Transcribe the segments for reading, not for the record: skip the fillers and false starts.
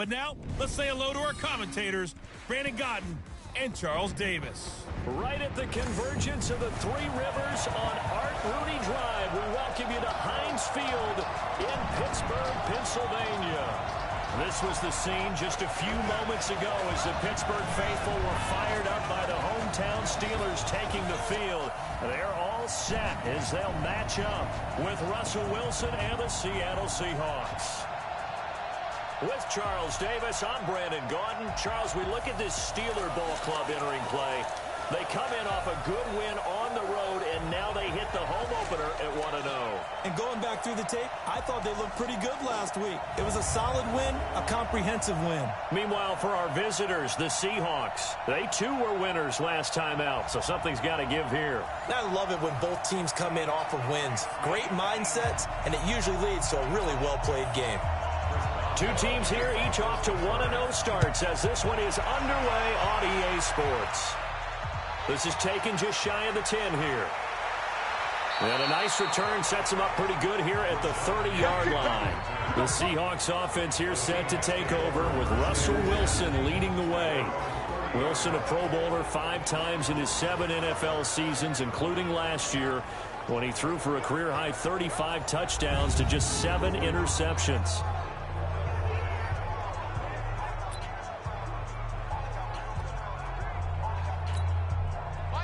But now, let's say hello to our commentators, Brandon Gaudin and Charles Davis. Right at the convergence of the Three Rivers on Art Rooney Drive, we welcome you to Heinz Field in Pittsburgh, Pennsylvania. This was the scene just a few moments ago as the Pittsburgh faithful were fired up by the hometown Steelers taking the field. They're all set as they'll match up with Russell Wilson and the Seattle Seahawks. With Charles Davis, I'm Brandon Gaudin. Charles, we look at this Steeler Ball Club entering play. They come in off a good win on the road, and now they hit the home opener at 1-0. And going back through the tape, I thought they looked pretty good last week. It was a solid win, a comprehensive win. Meanwhile, for our visitors, the Seahawks, they too were winners last time out, so something's got to give here. I love it when both teams come in off of wins. Great mindsets, and it usually leads to a really well-played game. Two teams here, each off to 1-0 starts as this one is underway on EA Sports. This is taken just shy of the 10 here. And a nice return sets them up pretty good here at the 30-yard line. The Seahawks offense here set to take over with Russell Wilson leading the way. Wilson, a Pro Bowler 5 times in his 7 NFL seasons, including last year, when he threw for a career-high 35 touchdowns to just 7 interceptions.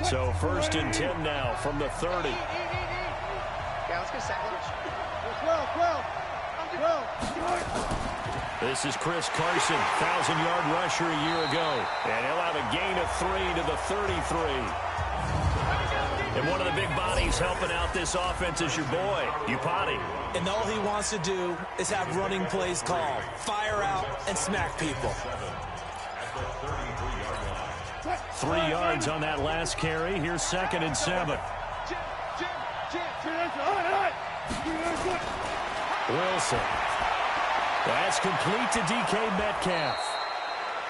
So 1st and 10 now from the 30. Yeah, let's go second. This is Chris Carson, 1,000-yard rusher a year ago. And he'll have a gain of 3 to the 33. And one of the big bodies helping out this offense is your boy, Upati. And all he wants to do is have running plays called. Fire out and smack people. 3 yards on that last carry. Here's 2nd and 7. Wilson. That's complete to DK Metcalf.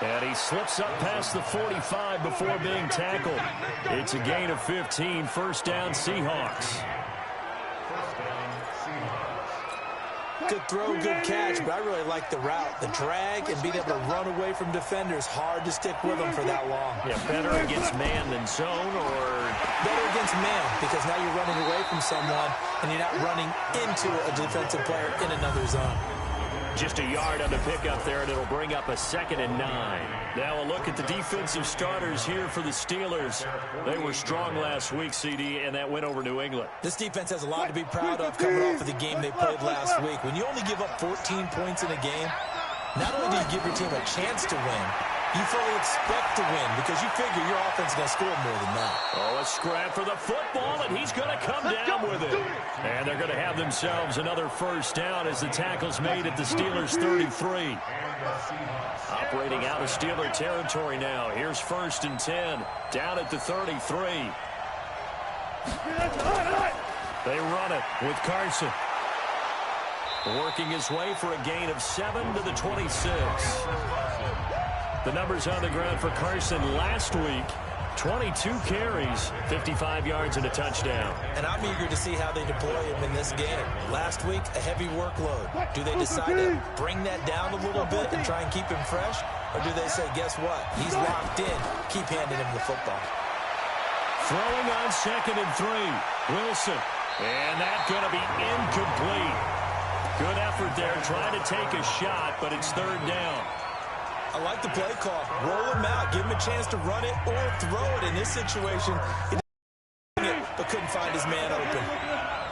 And he slips up past the 45 before being tackled. It's a gain of 15. 1st down, Seahawks. Good throw, good catch, but I really like the route. The drag and being able to run away from defenders, hard to stick with them for that long. Yeah, better against man than zone, or? Better against man, because now you're running away from someone and you're not running into a defensive player in another zone. Just a yard on the pickup there, and it'll bring up a 2nd and 9. Now a look at the defensive starters here for the Steelers. They were strong last week, CD, and that went over New England. This defense has a lot to be proud of coming off of the game they played last week. When you only give up 14 points in a game, not only do you give your team a chance to win, you fully expect to win because you figure your offense is going to score more than that. Oh, a scrap for the football, and he's going to come down with it. And they're going to have themselves another 1st down as the tackle's made at the Steelers' 33. Operating out of Steeler territory now. Here's 1st and 10, down at the 33. They run it with Carson. Working his way for a gain of 7 to the 26. The numbers on the ground for Carson last week, 22 carries, 55 yards and a touchdown. And I'm eager to see how they deploy him in this game. Last week, a heavy workload. Do they decide to bring that down a little bit and try and keep him fresh? Or do they say, guess what? He's locked in. Keep handing him the football. Throwing on 2nd and 3. Wilson. And that's going to be incomplete. Good effort there trying to take a shot, but it's 3rd down. I like the play call. Roll him out. Give him a chance to run it or throw it. In this situation, he didn't it, but couldn't find his man open.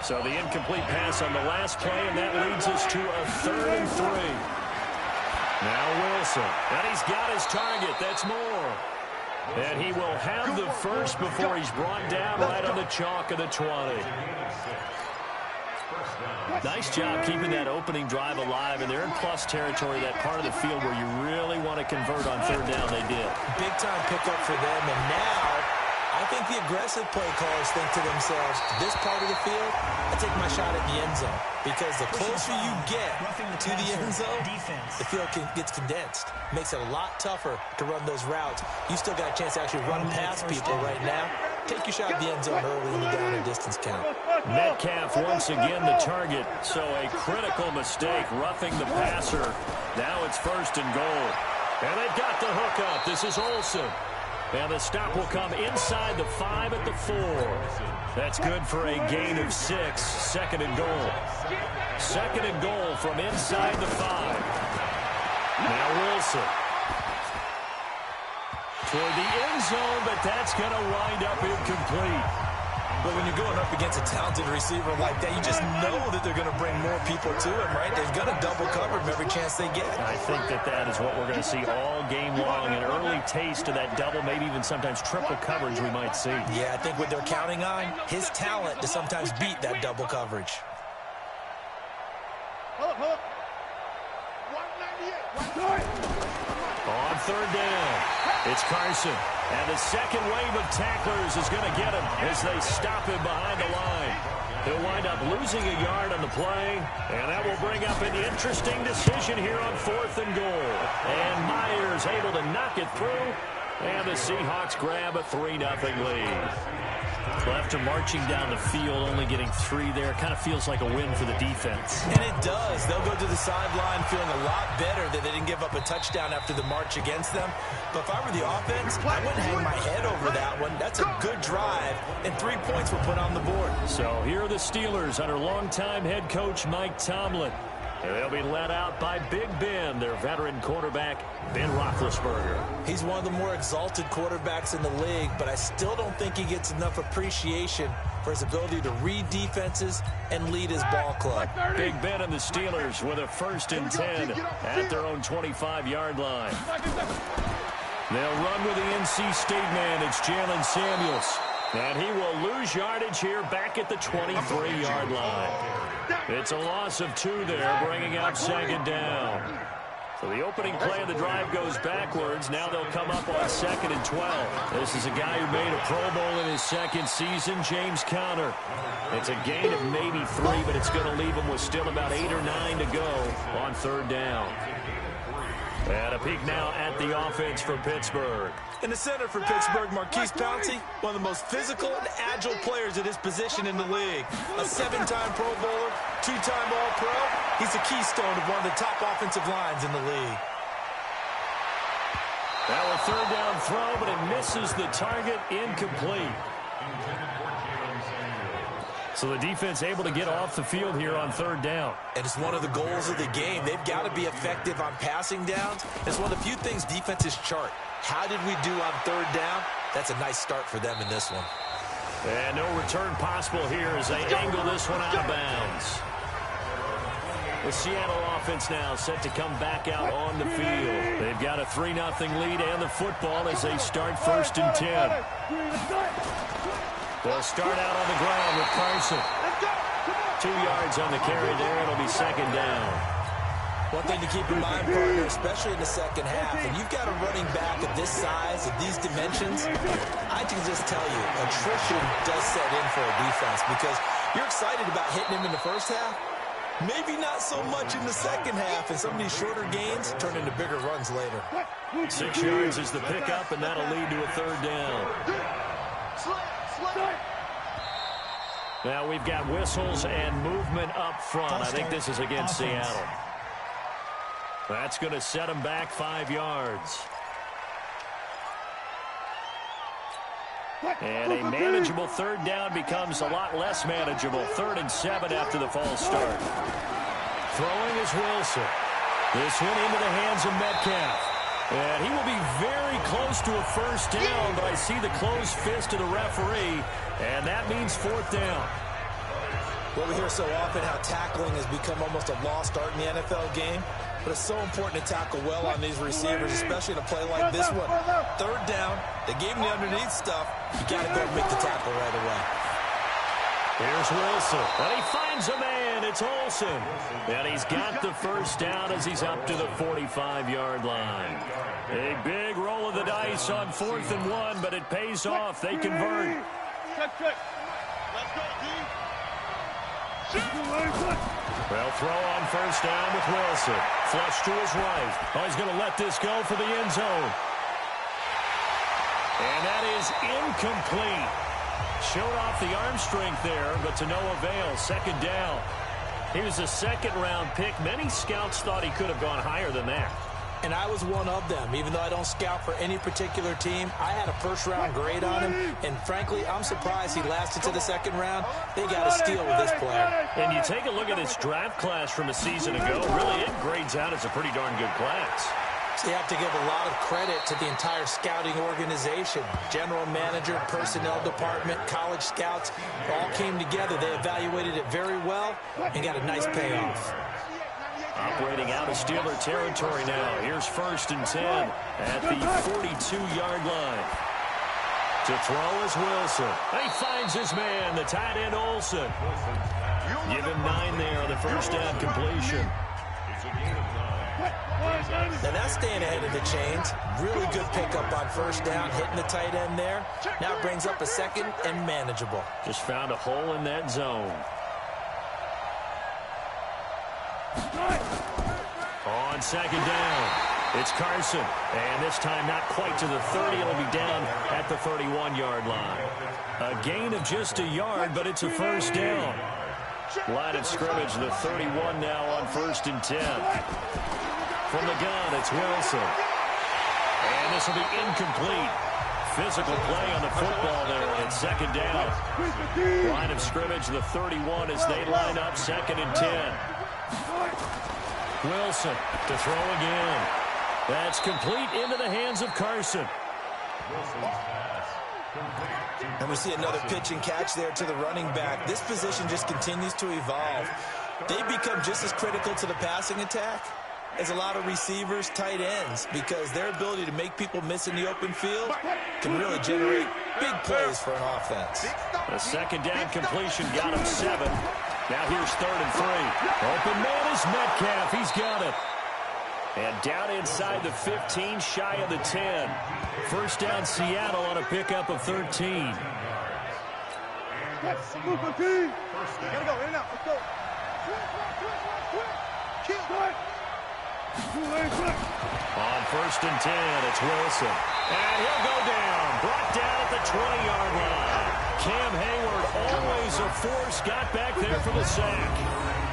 So the incomplete pass on the last play, and that leads us to a 3rd and 3. Now Wilson. And he's got his target. That's more. And he will have the first before he's brought down right on the chalk of the 20. Nice job keeping that opening drive alive, and they're in plus territory, that part of the field where you really want to convert on 3rd down. They did. Big-time pickup for them, and now I think the aggressive play callers think to themselves, this part of the field, I take my shot at the end zone, because the closer you get to the end zone, the field gets condensed. Makes it a lot tougher to run those routes. You still got a chance to actually run past people right now. take your shot at the end zone early in the down and distance count. Metcalf once again the target, so a critical mistake, roughing the passer. Now it's 1st and goal. And they've got the hook up. This is Olsen. And the stop will come inside the 5 at the 4. That's good for a gain of 6. 2nd and goal. 2nd and goal from inside the 5. Now Wilson. Toward the end zone, but that's going to wind up incomplete. But when you're going up against a talented receiver like that, you just know that they're going to bring more people to him, right? They're going to double cover him every chance they get. I think that is what we're going to see all game long. An early taste of that double, maybe even sometimes triple coverage we might see. Yeah, I think what they're counting on, his talent to sometimes beat that double coverage. On 3rd down, it's Carson. And the second wave of tacklers is going to get him as they stop him behind the line. He'll wind up losing a yard on the play, and that will bring up an interesting decision here on 4th and goal. And Myers able to knock it through, and the Seahawks grab a 3-0 lead. Well, after marching down the field, only getting 3 there, kind of feels like a win for the defense. And it does. They'll go to the sideline feeling a lot better that they didn't give up a touchdown after the march against them. But if I were the offense, I wouldn't hang my head over that one. That's a good drive, and 3 points were put on the board. So here are the Steelers under longtime head coach Mike Tomlin. And they'll be led out by Big Ben, their veteran quarterback, Ben Roethlisberger. He's one of the more exalted quarterbacks in the league, but I still don't think he gets enough appreciation for his ability to read defenses and lead his ball club. Big Ben and the Steelers with a 1st and 10 at their own 25-yard line. They'll run with the NC State man. It's Jalen Samuels. And he will lose yardage here back at the 23-yard line. It's a loss of 2 there, bringing up 2nd down. So the opening play of the drive goes backwards. Now they'll come up on 2nd and 12. This is a guy who made a Pro Bowl in his 2nd season, James Conner. It's a gain of maybe 3, but it's going to leave him with still about 8 or 9 to go on 3rd down. And a peek now at the offense for Pittsburgh. In the center for Pittsburgh, Marquise Pouncey, one of the most physical and agile players at his position in the league. A 7-time Pro Bowler, 2-time All-Pro. He's a keystone of one of the top offensive lines in the league. Now a 3rd down throw, but it misses the target, incomplete. So the defense able to get off the field here on 3rd down. And it's one of the goals of the game. They've got to be effective on passing downs. It's one of the few things defenses chart. How did we do on 3rd down? That's a nice start for them in this one. And no return possible here as they angle this one out of bounds. The Seattle offense now set to come back out on the field. They've got a 3-0 lead and the football as they start 1st and 10. They'll start out on the ground with Carson. 2 yards on the carry there. It'll be 2nd down. One thing to keep in mind, partner, especially in the second half, when you've got a running back of this size, of these dimensions, I can just tell you, attrition does set in for a defense because you're excited about hitting him in the first half. Maybe not so much in the second half, and some of these shorter gains turn into bigger runs later. 6 yards is the pickup, and that'll lead to a 3rd down. Now we've got whistles and movement up front. I think this is against Seattle. That's going to set them back 5 yards. And a manageable 3rd down becomes a lot less manageable. 3rd and 7 after the false start. Throwing is Wilson. This one into the hands of Metcalf. And he will be very close to a 1st down, but I see the closed fist of the referee, and that means 4th down. Well, we hear so often how tackling has become almost a lost art in the NFL game, but it's so important to tackle well on these receivers, especially in a play like this one. 3rd down, they gave him the underneath stuff. You got to go and make the tackle right away. Here's Wilson, and he finds a man. It's Olsen. And he's got the 1st down as he's up to the 45-yard line. A big roll of the dice on 4th and 1, but it pays off. They convert. Let's go, D. They'll throw on 1st down with Wilson. Flush to his right. Oh, he's going to let this go for the end zone. And that is incomplete. Showed off the arm strength there, but to no avail. Second down. He was a second-round pick. Many scouts thought he could have gone higher than that. And I was one of them. Even though I don't scout for any particular team, I had a first-round grade on him. And frankly, I'm surprised he lasted to the second round. They got a steal with this player. And you take a look at this draft class from a season ago, really it grades out as a pretty darn good class. So you have to give a lot of credit to the entire scouting organization. General manager, personnel department, college scouts, all came together. They evaluated it very well and got a nice payoff. Operating out of Steeler territory now. Here's 1st and 10 at the 42-yard line. To throw is Wilson. He finds his man, the tight end Olsen. Give him 9 there on the first down completion. Now that's staying ahead of the chains. Really good pickup on first down, hitting the tight end there. Now it brings up a second and manageable. Just found a hole in that zone. On second down, it's Carson. And this time not quite to the 30. It'll be down at the 31-yard line. A gain of just a yard, but it's a first down. Line of scrimmage, the 31 now on 1st and 10. From the gun, it's Wilson. And this will be incomplete. Physical play on the football there, and it's second down. Line of scrimmage, the 31 as they line up, 2nd and 10. Wilson to throw again. That's complete into the hands of Carson. And we see another pitch and catch there to the running back. This position just continues to evolve. They become just as critical to the passing attack as a lot of receivers, tight ends, because their ability to make people miss in the open field can really generate big plays for an offense. The second down completion got him 7. Now here's 3rd and 3. Open man is Metcalf. He's got it. And down inside the 15, shy of the 10. First down Seattle on a pickup of 13. Gotta go, in and out, let's go. On 1st and 10, it's Wilson. And he'll go down. Brought down at the 20-yard line. Cam Hayward, always a force, got back there for the sack.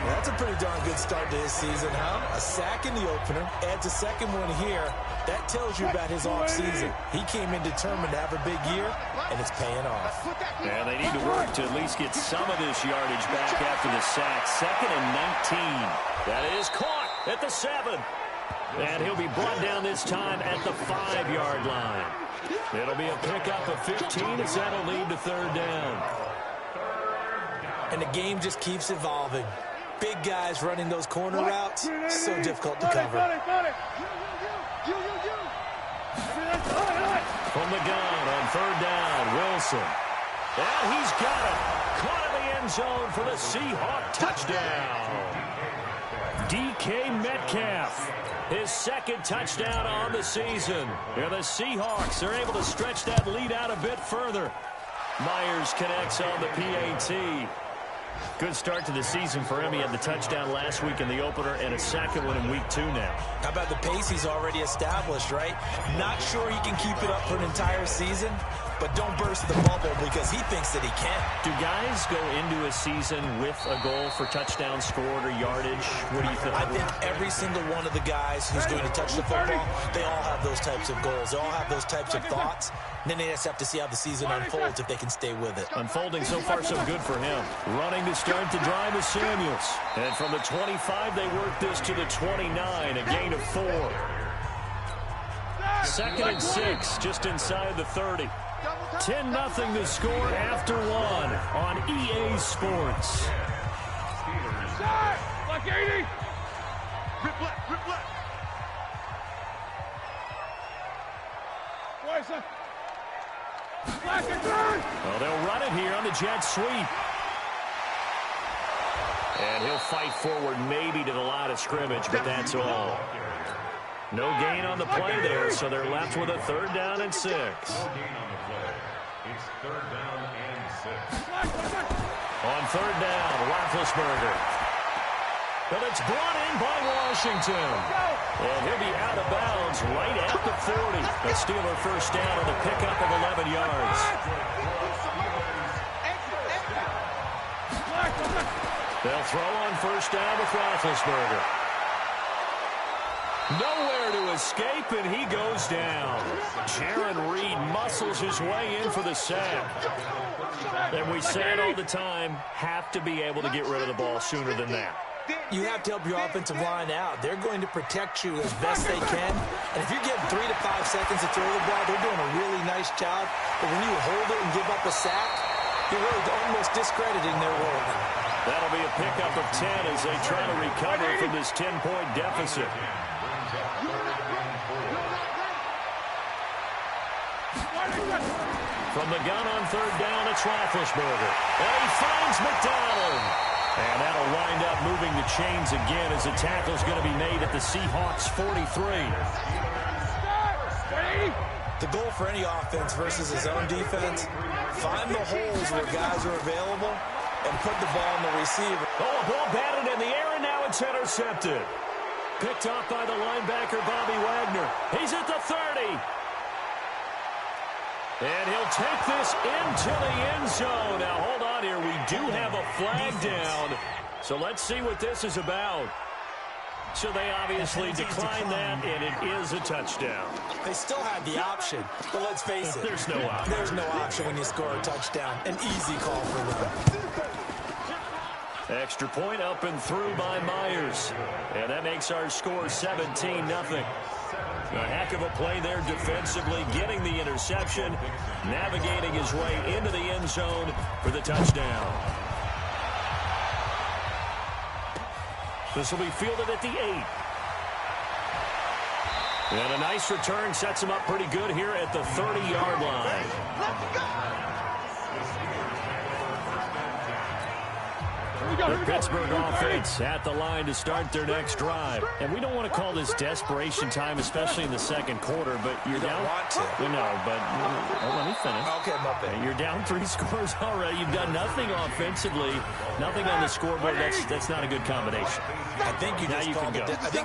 That's a pretty darn good start to his season, huh? A sack in the opener, adds a second one here. That tells you about his offseason. He came in determined to have a big year, and it's paying off. And they need to work to at least get some of this yardage back after the sack. 2nd and 19. That is caught at the 7. And he'll be brought down this time at the 5-yard line. It'll be a pickup of 15 as that'll lead to 3rd down. And the game just keeps evolving. Big guys running those corner routes, so difficult to cover. From the gun on 3rd down, Wilson. And he's got it. Caught in the end zone for the Seahawks touchdown. DK Metcalf, his 2nd touchdown on the season. And the Seahawks are able to stretch that lead out a bit further. Myers connects on the PAT. Good start to the season for him. He had the touchdown last week in the opener and a second one in week 2 now. How about the pace he's already established, right? Not sure he can keep it up for an entire season, but don't burst the bubble because he thinks that he can. Do guys go into a season with a goal for touchdowns scored or yardage? What do you think? I think every single one of the guys who's going to touch the football, they all have those types of goals. They all have those types of thoughts. And then they just have to see how the season unfolds if they can stay with it. Unfolding so far so good for him. Running to start the drive is Samuels. And from the 25, they work this to the 29, a gain of 4. 2nd and 6, just inside the 30. 10-0 the score after 1 on EA Sports. Like 80. Rip left, rip left. Well, they'll run it here on the jet sweep. And he'll fight forward maybe to the line of scrimmage, but that's all. No gain on the play there, so they're left with a 3rd down and 6. It's 3rd down and 6. On 3rd down, Roethlisberger. But it's brought in by Washington. And he'll be out of bounds right at the 40. A Steeler first down on the pickup of 11 yards. They'll throw on first down with Roethlisberger. Nowhere to escape, and he goes down. Jaron Reed muscles his way in for the sack. And we say it all the time, have to be able to get rid of the ball sooner than that. You have to help your offensive line out. They're going to protect you as best they can. And if you're getting 3 to 5 seconds to throw the ball, they're doing a really nice job. But when you hold it and give up a sack, you're really almost discrediting their work. That'll be a pickup of 10 as they try to recover from this 10-point deficit. From the gun on third down, it's Roethlisberger. And he finds McDonald. And that'll wind up moving the chains again as the tackle's going to be made at the Seahawks 43. The goal for any offense versus his own defense, find the holes where guys are available and put the ball on the receiver. Oh, a ball batted in the air, and now it's intercepted. Picked off by the linebacker, Bobby Wagner. He's at the 30. And he'll take this into the end zone. Now, hold on here. We do have a flag down. So let's see what this is about. So they obviously declined that, and it is a touchdown. They still had the option, but let's face it. There's no option. There's no option when you score a touchdown. An easy call for them. Extra point up and through by Myers. And that makes our score 17-0. A heck of a play there defensively, getting the interception, navigating his way into the end zone for the touchdown. This will be fielded at the 8. And a nice return sets him up pretty good here at the 30-yard line. The Pittsburgh offense at the line to start their next drive. And we don't want to call this desperation time, especially in the second quarter, but you're down. We know, but let me finish. Okay, my bad. You're down 3 scores already. You've done nothing offensively, nothing on the scoreboard. That's not a good combination. I think you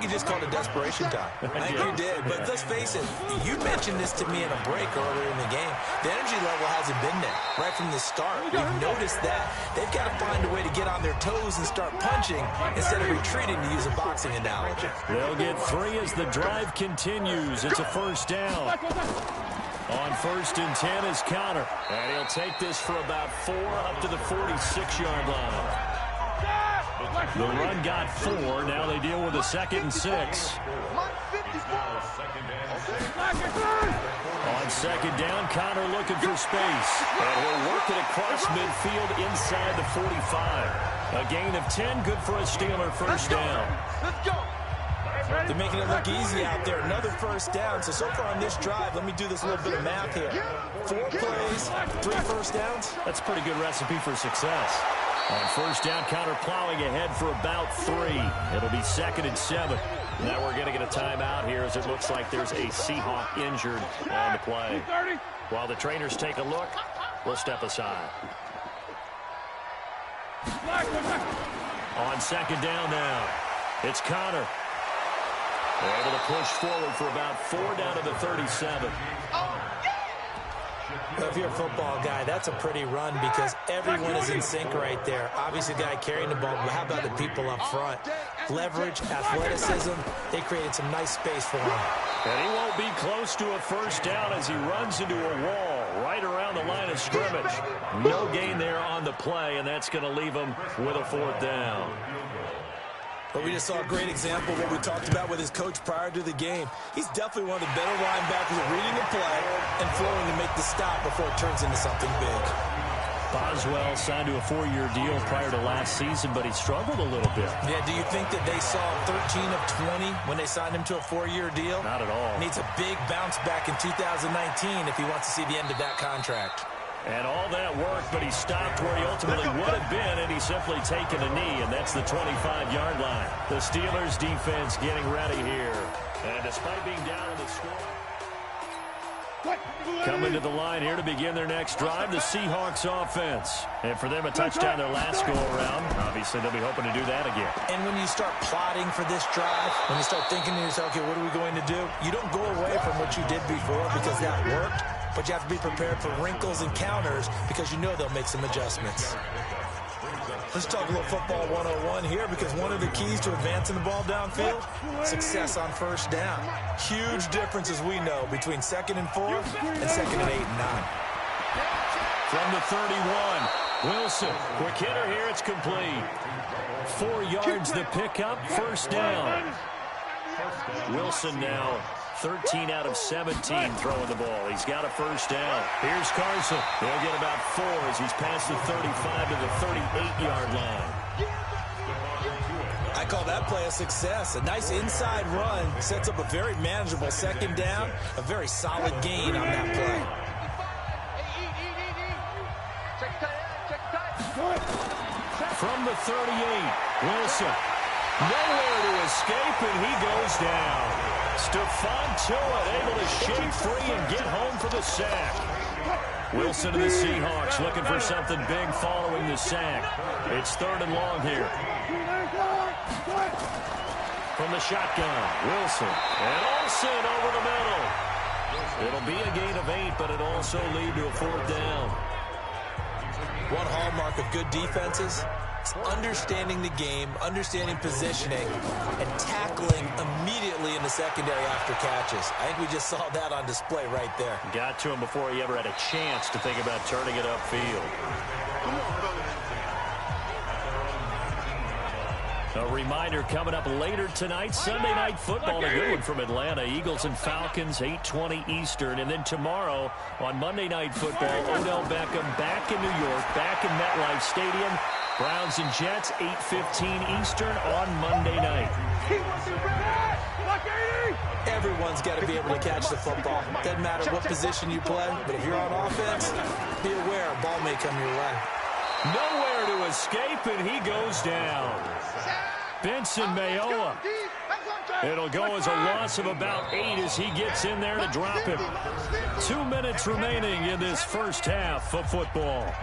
just called it desperation time. I think you did. But let's face it, you mentioned this to me in a break earlier in the game. The energy level hasn't been there right from the start. We've noticed that. They've got to find a way to get on their toes and start punching instead of retreating, to use a boxing analogy. They'll get 3 as the drive continues. It's a first down. On 1st and 10 is Connor. And he'll take this for about 4 up to the 46-yard line. The run got 4. Now they deal with a 2nd and 6. On 2nd down, Connor looking for space. And he'll work it across midfield inside the 45. A gain of 10, good for a Steeler first down. Let's go. They're making it look easy out there. Another first down. So far on this drive, let me do this little bit of math here. 4 plays, 3 first downs. That's a pretty good recipe for success. On first down, Connor plowing ahead for about 3. It'll be 2nd and 7. Now we're going to get a timeout here as it looks like there's a Seahawk injured on the play. While the trainers take a look, we'll step aside. On 2nd down now, it's Connor. They're able to push forward for about 4 down to the 37. If you're a football guy, that's a pretty run because everyone is in sync right there. Obviously, the guy carrying the ball, but how about the people up front? Leverage, athleticism, they created some nice space for him. And he won't be close to a first down as he runs into a wall right around the line of scrimmage. No gain there on the play, and that's going to leave him with a 4th down. But we just saw a great example of what we talked about with his coach prior to the game. He's definitely one of the better linebackers at reading the play and flowing to make the stop before it turns into something big. Boswell signed to a 4-year deal prior to last season, but he struggled a little bit. Yeah, do you think that they saw 13 of 20 when they signed him to a 4-year deal? Not at all. Needs a big bounce back in 2019 if he wants to see the end of that contract. And all that worked, but he stopped where he ultimately would have been, and he's simply taken a knee, and that's the 25-yard line. The Steelers' defense getting ready here. And despite being down in the score, coming to the line here to begin their next drive, the Seahawks offense. And for them, a touchdown their last go-around. Obviously, they'll be hoping to do that again. And when you start plotting for this drive, when you start thinking to yourself, okay, what are we going to do? You don't go away from what you did before because that worked. But you have to be prepared for wrinkles and counters because you know they'll make some adjustments. Let's talk a little football 101 here, because one of the keys to advancing the ball downfield, success on first down. Huge difference, as we know, between 2nd and 4 and 2nd and 8 and 9. From the 31, Wilson. Quick hitter here. It's complete. 4 yards the pickup. First down. Wilson now 13 out of 17 throwing the ball. He's got a first down. Here's Carson. They'll get about 4 as he's past the 35 to the 38-yard line. I call that play a success. A nice inside run sets up a very manageable 2nd down. A very solid gain on that play. From the 38, Wilson. Nowhere to escape, and he goes down. Stephon Tuitt able to shake free and get home for the sack. Wilson and the Seahawks looking for something big following the sack. It's 3rd and long here. From the shotgun, Wilson. And Olsen over the middle. It'll be a gain of 8, but it'll also lead to a 4th down. One hallmark of good defenses is understanding the game, understanding positioning, and tackling immediately in the secondary after catches. I think we just saw that on display right there. Got to him before he ever had a chance to think about turning it upfield. A reminder coming up later tonight, Sunday Night Football, a good one from Atlanta. Eagles and Falcons, 8:20 Eastern. And then tomorrow on Monday Night Football, Odell Beckham back in New York, back in MetLife Stadium. Browns and Jets, 8:15 Eastern on Monday night. Everyone's got to be able to catch the football. Doesn't matter what position you play, but if you're on offense, be aware a ball may come your way. Nowhere to escape, and he goes down. Benson Mayowa. It'll go as a loss of about 8 as he gets in there to drop him. 2 minutes remaining in this first half of football.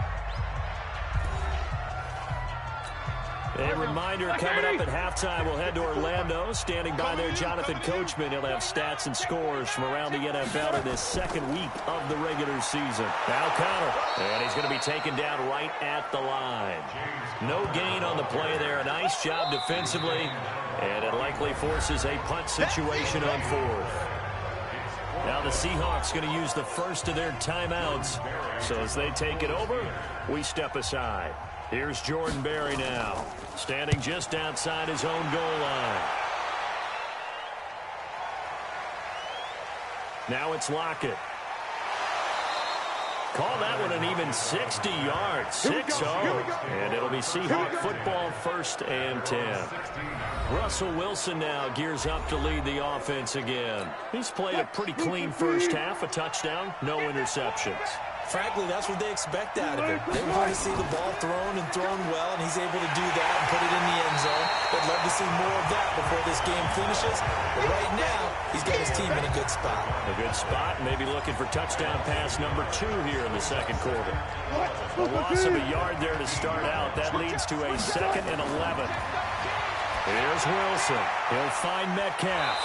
A reminder coming up at halftime, we'll head to Orlando. Standing by there, Jonathan Coachman. He'll have stats and scores from around the NFL in this 2nd week of the regular season. Now Connor, and he's going to be taken down right at the line. No gain on the play there. A nice job defensively, and it likely forces a punt situation on 4th. Now the Seahawks going to use the first of their timeouts. So as they take it over, we step aside. Here's Jordan Berry now, standing just outside his own goal line. Now it's Lockett. Call that one an even 60 yards, 6-0. And it'll be Seahawk football, 1st and 10. Russell Wilson now gears up to lead the offense again. He's played a pretty clean first half, a touchdown, no interceptions. Frankly, that's what they expect out of him. They want to see the ball thrown and thrown well, and he's able to do that and put it in the end zone. They'd love to see more of that before this game finishes. But right now, he's got his team in a good spot. A good spot, maybe looking for touchdown pass number 2 here in the 2nd quarter. A loss of a yard there to start out. That leads to a 2nd and 11. Here's Wilson. He'll find Metcalf.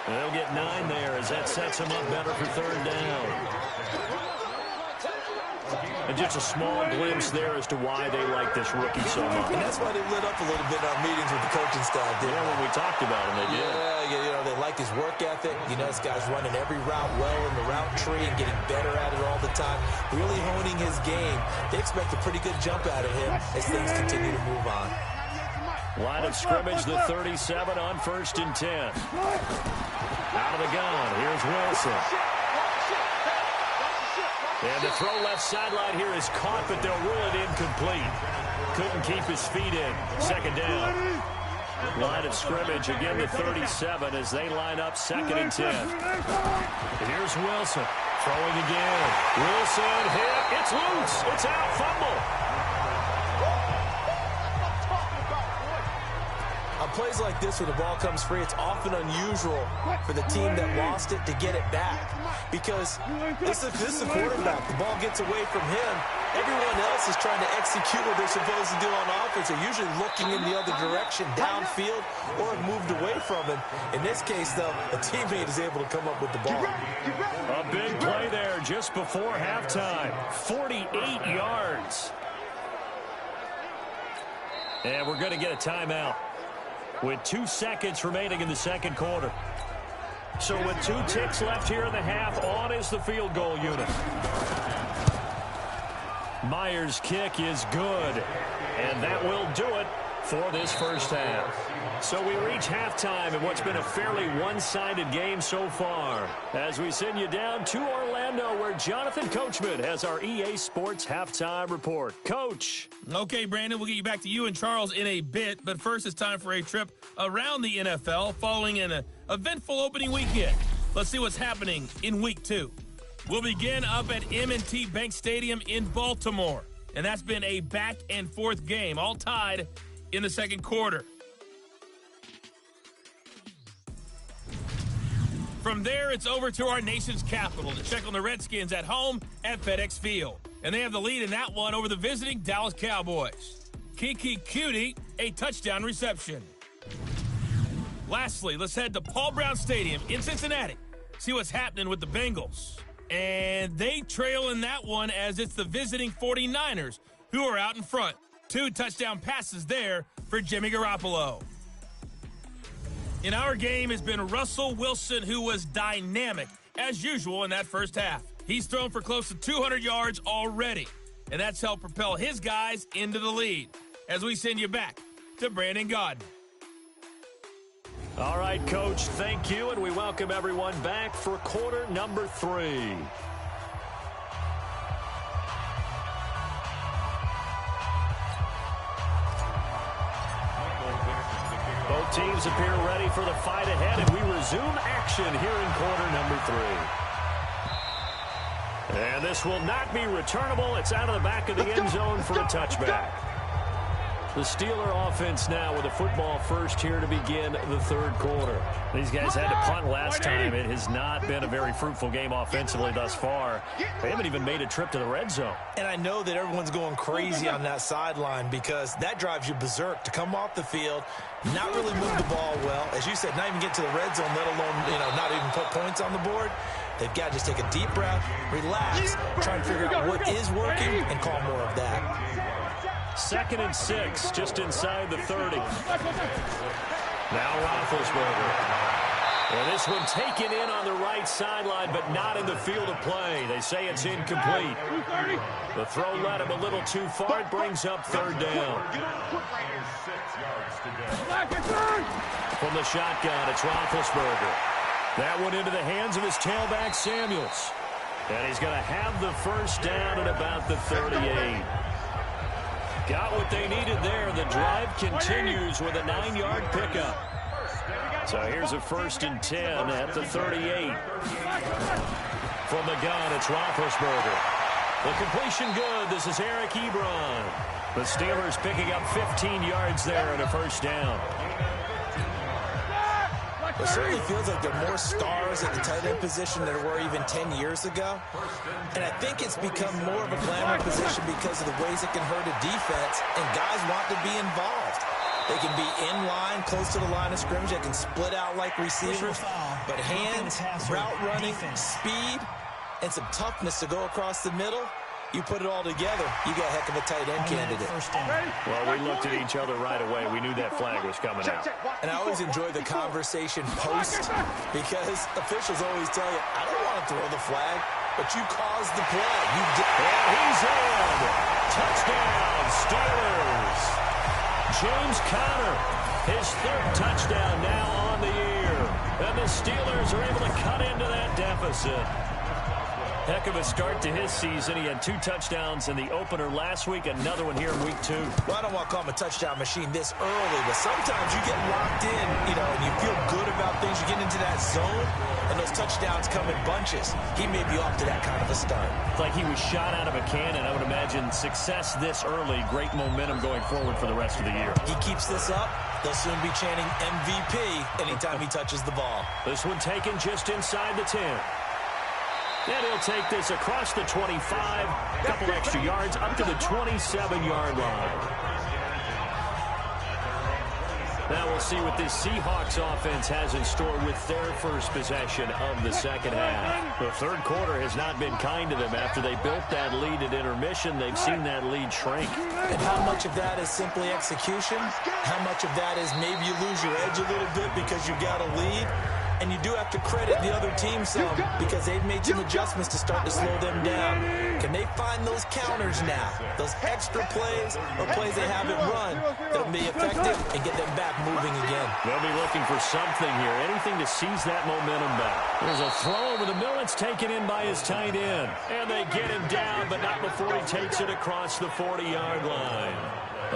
They'll get 9 there as that sets him up better for 3rd down. And just a small glimpse there as to why they like this rookie so much. And that's why they lit up a little bit in our meetings with the coaching staff. Yeah, when we talked about him, they did. Yeah, you know, they like his work ethic. You know, this guy's running every route well in the route tree and getting better at it all the time. Really honing his game. They expect a pretty good jump out of him as things continue to move on. Line of scrimmage, the 37 on 1st and 10. Out of the gun, here's Wilson. And the throw left sideline here is caught, but they'll rule it incomplete. Couldn't keep his feet in. 2nd down. Line of scrimmage, again the 37 as they line up 2nd and 10. Here's Wilson, throwing again. Wilson hit, it's loose, it's out, fumble. On plays like this, when the ball comes free, it's often unusual for the team that lost it to get it back. Because this is the quarterback. The ball gets away from him. Everyone else is trying to execute what they're supposed to do on offense. They're usually looking in the other direction, downfield, or have moved away from him. In this case, though, a teammate is able to come up with the ball. A big play there just before halftime. 48 yards. And we're going to get a timeout with 2 seconds remaining in the second quarter. So with 2 ticks left here in the half, on is the field goal unit. Myers' kick is good. And that will do it for this first half. So we reach halftime in what's been a fairly one-sided game so far, as we send you down to Orlando, where Jonathan Coachman has our EA Sports halftime report. Coach. Okay, Brandon, we'll get you back to you and Charles in a bit, but first it's time for a trip around the NFL following an eventful opening weekend. Let's see what's happening in Week 2. We'll begin up at M&T Bank Stadium in Baltimore, and that's been a back-and-forth game, all tied in the second quarter. From there, it's over to our nation's capital to check on the Redskins at home at FedEx Field. And they have the lead in that one over the visiting Dallas Cowboys. Kiki Cutie, a touchdown reception. Lastly, let's head to Paul Brown Stadium in Cincinnati. See what's happening with the Bengals. And they trail in that one as it's the visiting 49ers who are out in front. 2 touchdown passes there for Jimmy Garoppolo. In our game has been Russell Wilson, who was dynamic, as usual, in that first half. He's thrown for close to 200 yards already, and that's helped propel his guys into the lead. As we send you back to Brandon Gaudin. All right, Coach, thank you, and we welcome everyone back for quarter number 3. Both teams appear ready for the fight ahead, and we resume action here in quarter number 3. And this will not be returnable. It's out of the back of the end zone for a touchback. The Steeler offense now with a football first here to begin the third quarter. These guys had to punt last time. It has not been a very fruitful game offensively thus far. They haven't even made a trip to the red zone. And I know that everyone's going crazy on that sideline because that drives you berserk to come off the field, not really move the ball well. As you said, not even get to the red zone, let alone, not even put points on the board. They've got to just take a deep breath, relax, try and figure out what is working and call more of that. 2nd and 6, just inside the 30. Now Roethlisberger. And this one taken in on the right sideline, but not in the field of play. They say it's incomplete. The throw led him a little too far. It brings up 3rd down. From the shotgun, it's Roethlisberger. That one into the hands of his tailback, Samuels. And he's going to have the first down at about the 38. Got what they needed there. The drive continues with a 9-yard pickup. So here's a 1st and 10 at the 38. From the gun, it's Roethlisberger. The completion good. This is Eric Ebron. The Steelers picking up 15 yards there and a first down. It certainly feels like there are more stars at the tight end position than there were even 10 years ago. And I think it's become more of a glamour position because of the ways it can hurt a defense, and guys want to be involved. They can be in line, close to the line of scrimmage. They can split out like receivers. But hands, route running, speed, and some toughness to go across the middle, you put it all together, you got a heck of a tight end candidate. Well, we looked at each other right away. We knew that flag was coming out. And I always enjoy the conversation post because officials always tell you, I don't want to throw the flag, but you caused the play. You did. And he's in. Touchdown, Steelers. James Conner, his 3rd touchdown now on the year. And the Steelers are able to cut into that deficit. Heck of a start to his season. He had 2 touchdowns in the opener last week, another one here in week 2. Well, I don't want to call him a touchdown machine this early, but sometimes you get locked in, and you feel good about things. You get into that zone, and those touchdowns come in bunches. He may be off to that kind of a start. It's like he was shot out of a cannon. I would imagine success this early, great momentum going forward for the rest of the year. He keeps this up, they'll soon be chanting MVP anytime he touches the ball. This one taken just inside the 10. And he'll take this across the 25, a couple extra yards, up to the 27-yard line. Now we'll see what this Seahawks offense has in store with their first possession of the second half. The third quarter has not been kind to them. After they built that lead at intermission, they've seen that lead shrink. And how much of that is simply execution? How much of that is maybe you lose your edge a little bit because you got a lead? And you do have to credit the other team some because they've made some adjustments to start to slow them down. Can they find those counters now? Those extra plays or plays they haven't run that'll be effective and get them back moving again. They'll be looking for something here, anything to seize that momentum back. There's a throw over the middle. It's taken in by his tight end. And they get him down, but not before he takes it across the 40-yard line.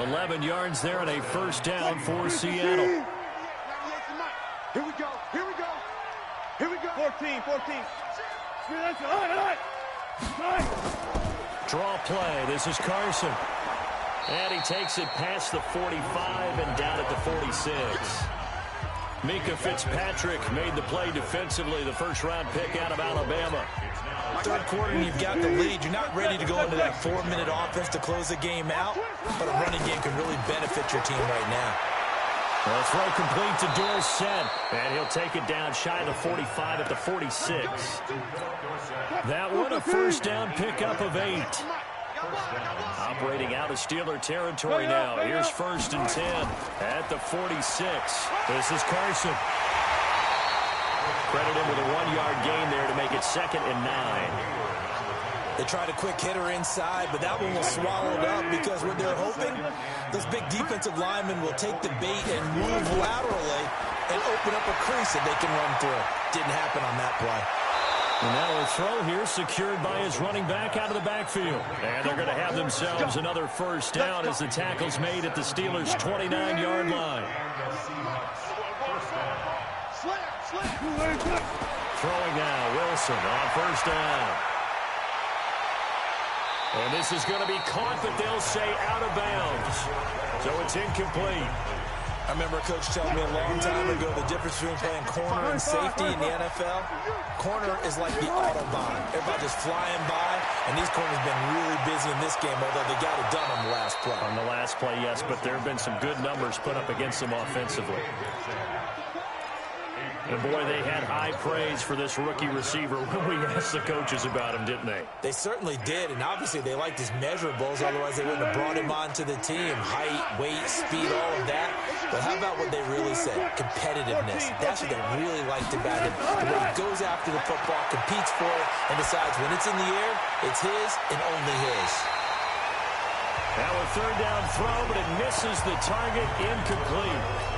11 yards there and a first down for Seattle. Here we go. Here we go. Here we go. 14. Draw play. This is Carson. And he takes it past the 45 and down at the 46. Mika Fitzpatrick made the play defensively, the first-round pick out of Alabama. Third quarter, and you've got the lead. You're not ready to go into that 4-minute offense to close the game out, but a running game can really benefit your team right now. Well, throw complete to Dorsett, and he'll take it down shy of the 45 at the 46. That one a first down pickup of 8. Operating out of Steeler territory now. Here's 1st and 10 at the 46. This is Carson. Credit him with a 1-yard gain there to make it 2nd and 9. They tried a quick hitter inside, but that one was swallowed up because what they're hoping, those big defensive linemen will take the bait and move laterally and open up a crease that they can run through. Didn't happen on that play. And now a throw here secured by his running back out of the backfield. And they're going to have themselves another first down as the tackle's made at the Steelers' 29-yard line. Throwing now, Wilson on first down. And this is going to be caught, but they'll say out of bounds. So it's incomplete. I remember a coach telling me a long time ago the difference between playing corner and safety in the NFL. Corner is like the Autobahn. Everybody just flying by, and these corners have been really busy in this game, although they got it done on the last play. On the last play, yes, but there have been some good numbers put up against them offensively. And, boy, they had high praise for this rookie receiver when we asked the coaches about him, didn't they? They certainly did, and obviously they liked his measurables. Otherwise, they wouldn't have brought him onto the team. Height, weight, speed, all of that. But how about what they really said? Competitiveness. That's what they really liked about him. The way he goes after the football, competes for it, and decides when it's in the air, it's his and only his. Now a third down throw, but it misses the target, incomplete.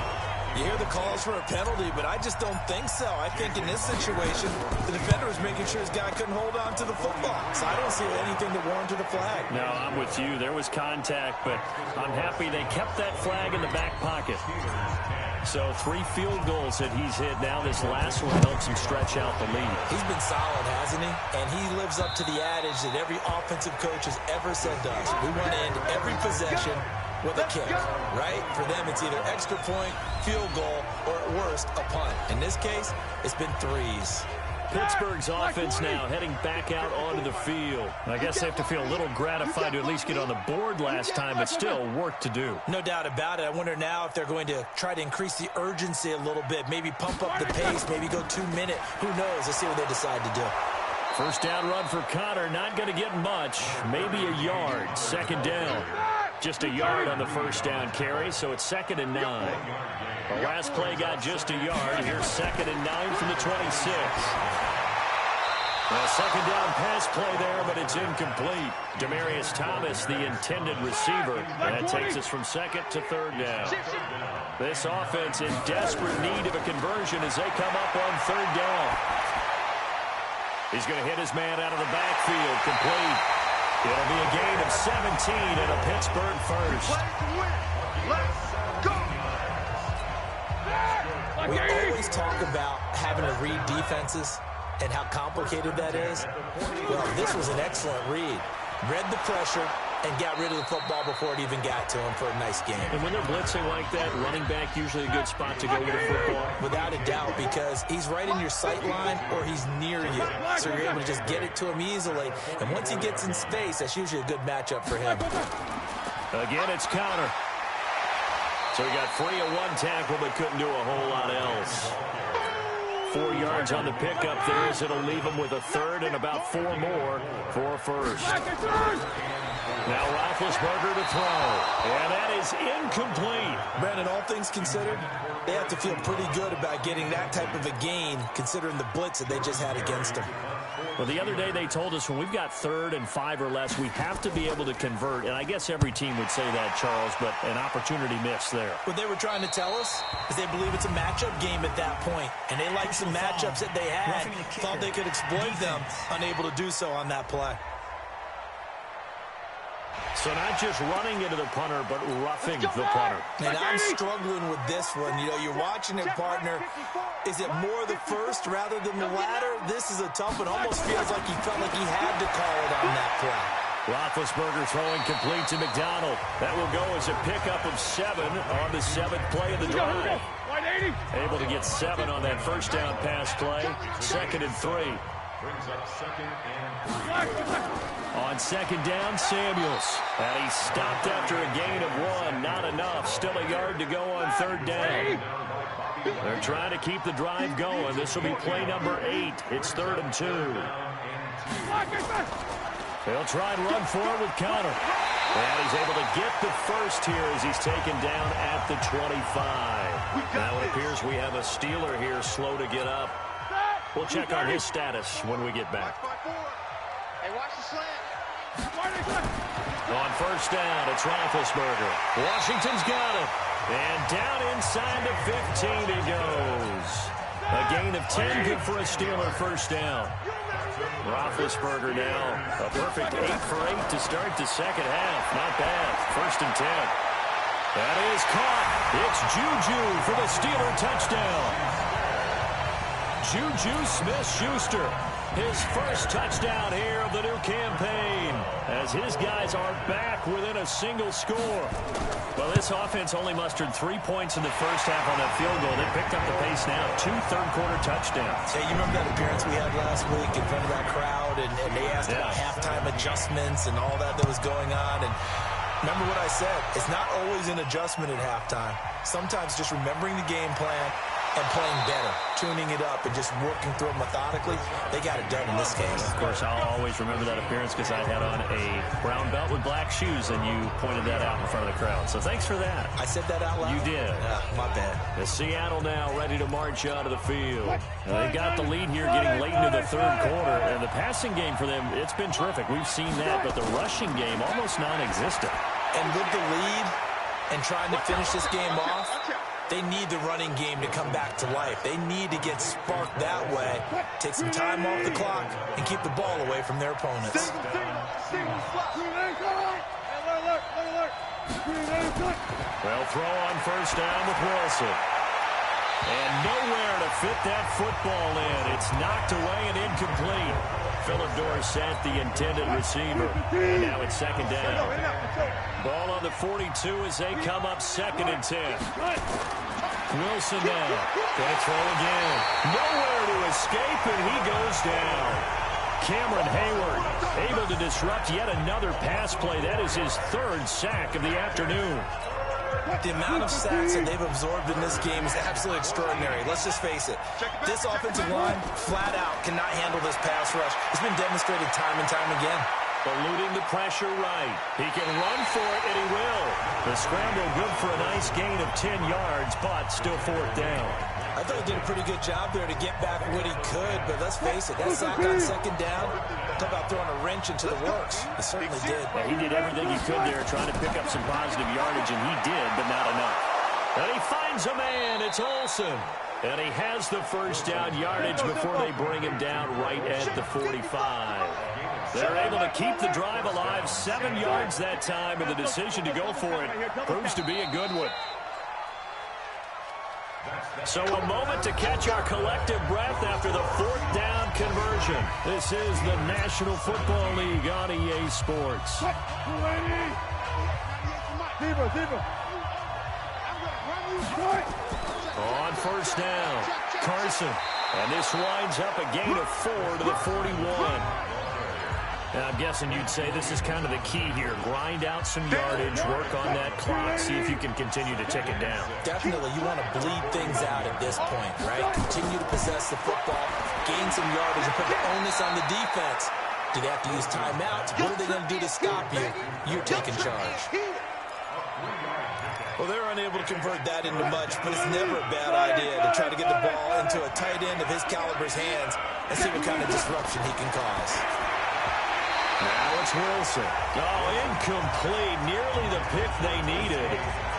You hear the calls for a penalty, but I just don't think so. I think in this situation, the defender was making sure his guy couldn't hold on to the football. So I don't see anything that warranted a flag. No, I'm with you. There was contact, but I'm happy they kept that flag in the back pocket. So 3 field goals that he's hit now. This last one helps him stretch out the lead. He's been solid, hasn't he? And he lives up to the adage that every offensive coach has ever said to us. We want to end every possession with a kick, right? For them, it's either extra point, field goal, or at worst, a punt. In this case, it's been 3s. Pittsburgh's offense now heading back out onto the field. I guess they have to feel a little gratified to at least get on the board last time, but still work to do. No doubt about it. I wonder now if they're going to try to increase the urgency a little bit, maybe pump up the pace, maybe go 2-minute. Who knows? Let's see what they decide to do. First down run for Connor, not going to get much. Maybe a yard. 2nd down. Just a yard on the first down carry, so it's 2nd and 9. The last play got just a yard. Here's 2nd and 9 from the 26. A 2nd down pass play there, but it's incomplete. Demaryius Thomas, the intended receiver. That takes us from 2nd to 3rd down. This offense in desperate need of a conversion as they come up on 3rd down. He's going to hit his man out of the backfield, complete. It'll be a gain of 17 and a Pittsburgh first. We always talk about having to read defenses and how complicated that is. Well, this was an excellent read. Read the pressure and got rid of the football before it even got to him for a nice game. And when they're blitzing like that, running back usually a good spot to go with the football. Without a doubt, because he's right in your sight line or he's near you. So you're able to just get it to him easily. And once he gets in space, that's usually a good matchup for him. Again, it's Connor. So he got free of one tackle but couldn't do a whole lot else. 4 yards on the pickup there as it'll leave him with a third and about 4 more for a first. Now Roethlisberger to throw. And that is incomplete. Brandon, all things considered, they have to feel pretty good about getting that type of a gain considering the blitz that they just had against them. Well, the other day they told us when we've got 3rd and 5 or less, we have to be able to convert. And I guess every team would say that, Charles, but an opportunity missed there. What they were trying to tell us is they believe it's a matchup game at that point. And they liked some matchups that they had, thought they could exploit them, unable to do so on that play. So not just running into the punter, but roughing the punter. And I'm struggling with this one. You know, you're watching it, partner. Is it more the first rather than the latter? This is a tough one. Almost feels like he felt like he had to call it on that play. Roethlisberger throwing complete to McDonald. That will go as a pickup of 7 on the 7th play of the drive. Able to get 7 on that first down pass play. 2nd and 3. On 2nd down, Samuels. And he stopped after a gain of 1. Not enough. Still a yard to go on 3rd down. They're trying to keep the drive going. This will be play number 8. It's 3rd and 2. They'll try and run forward with Connor. And he's able to get the first here as he's taken down at the 25. Now it appears we have a Steeler here slow to get up. We'll check on his status when we get back. Hey, watch the slant. On 1st down, it's Roethlisberger. Washington's got him. And down inside the 15 he goes. A gain of 10, good for a Steeler 1st down. Roethlisberger now, a perfect 8 for 8 to start the 2nd half. Not bad. 1st and 10. That is caught. It's Juju for the Steeler touchdown. Juju Smith-Schuster, his first touchdown here of the new campaign, as his guys are back within a single score. Well, this offense only mustered 3 points in the first half on that field goal. They picked up the pace now. 2 third-quarter touchdowns. Hey, you remember that appearance we had last week in front of that crowd, and they asked about halftime adjustments and all that was going on, and remember what I said. It's not always an adjustment at halftime. Sometimes just remembering the game plan and playing better, tuning it up, and just working through it methodically. They got it done in this case. Of course, I'll always remember that appearance because I had on a brown belt with black shoes, and you pointed that out in front of the crowd. So thanks for that. I said that out loud? You did. My bad. The Seattle now ready to march out of the field. They got the lead here getting late into the 3rd quarter, and the passing game for them, it's been terrific. We've seen that, but the rushing game almost non-existent. And with the lead and trying to finish this game off, they need the running game to come back to life. They need to get sparked that way, take some time off the clock, and keep the ball away from their opponents. Well, throw on 1st down with Wilson. And nowhere to fit that football in. It's knocked away and incomplete. Philip Dorsett, the intended receiver. And now it's 2nd down. Ball on the 42 as they come up 2nd and 10. Wilson now. Gonna throw again. Nowhere to escape, and he goes down. Cameron Hayward able to disrupt yet another pass play. That is his 3rd sack of the afternoon. The amount of sacks that they've absorbed in this game is absolutely extraordinary. Let's just face it. This offensive line, flat out, cannot handle this pass rush. It's been demonstrated time and time again. Eluding the pressure right. He can run for it, and he will. The scramble good for a nice gain of 10 yards, but still 4th down. I thought he did a pretty good job there to get back what he could, but let's face it, that sack on 2nd down, talk about throwing a wrench into the works. He certainly did. Yeah, he did everything he could there trying to pick up some positive yardage, and he did, but not enough. And he finds a man. It's Olsen. And he has the 1st down yardage before they bring him down right at the 45. They're able to keep the drive alive. 7 yards that time, and the decision to go for it proves to be a good one. So a moment to catch our collective breath after the 4th down conversion. This is the National Football League on EA Sports. On 1st down, Carson. And this winds up a gain of 4 to the 41. I'm guessing you'd say this is kind of the key here. Grind out some yardage, work on that clock, see if you can continue to tick it down. Definitely, you want to bleed things out at this point, right? Continue to possess the football, gain some yardage, and put the onus on the defense. Do they have to use timeouts? What are they going to do to stop you? You're taking charge. Well, they're unable to convert that into much, but it's never a bad idea to try to get the ball into a tight end of his caliber's hands and see what kind of disruption he can cause. Now it's Wilson. Oh, incomplete. Nearly the pick they needed.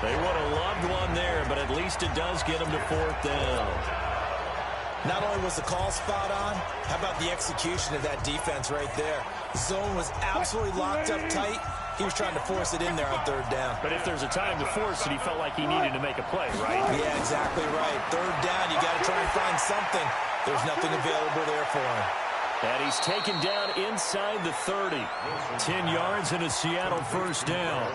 They would have loved one there, but at least it does get them to 4th down. Not only was the call spot on, how about the execution of that defense right there? The zone was absolutely locked up tight. He was trying to force it in there on 3rd down. But if there's a time to force it, he felt like he needed to make a play, right? Yeah, exactly right. 3rd down, you got to try and find something. There's nothing available there for him. And he's taken down inside the 30. 10 yards and a Seattle 1st down.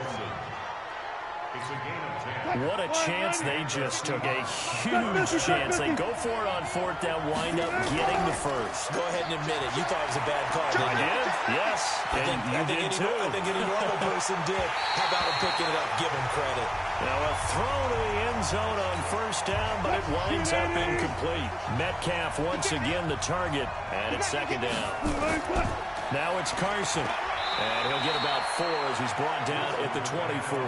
What a chance they just took. A huge chance. They go for it on 4th down, wind up getting the 1st. Go ahead and admit it. You thought it was a bad call, didn't you? I did? Yes. I think I think any normal person did. How about him picking it up? Give him credit. Now a throw to the end zone on 1st down, but it winds up incomplete. Metcalf once again the target, and it's 2nd down. Now it's Carson, and he'll get about 4 as he's brought down at the 24.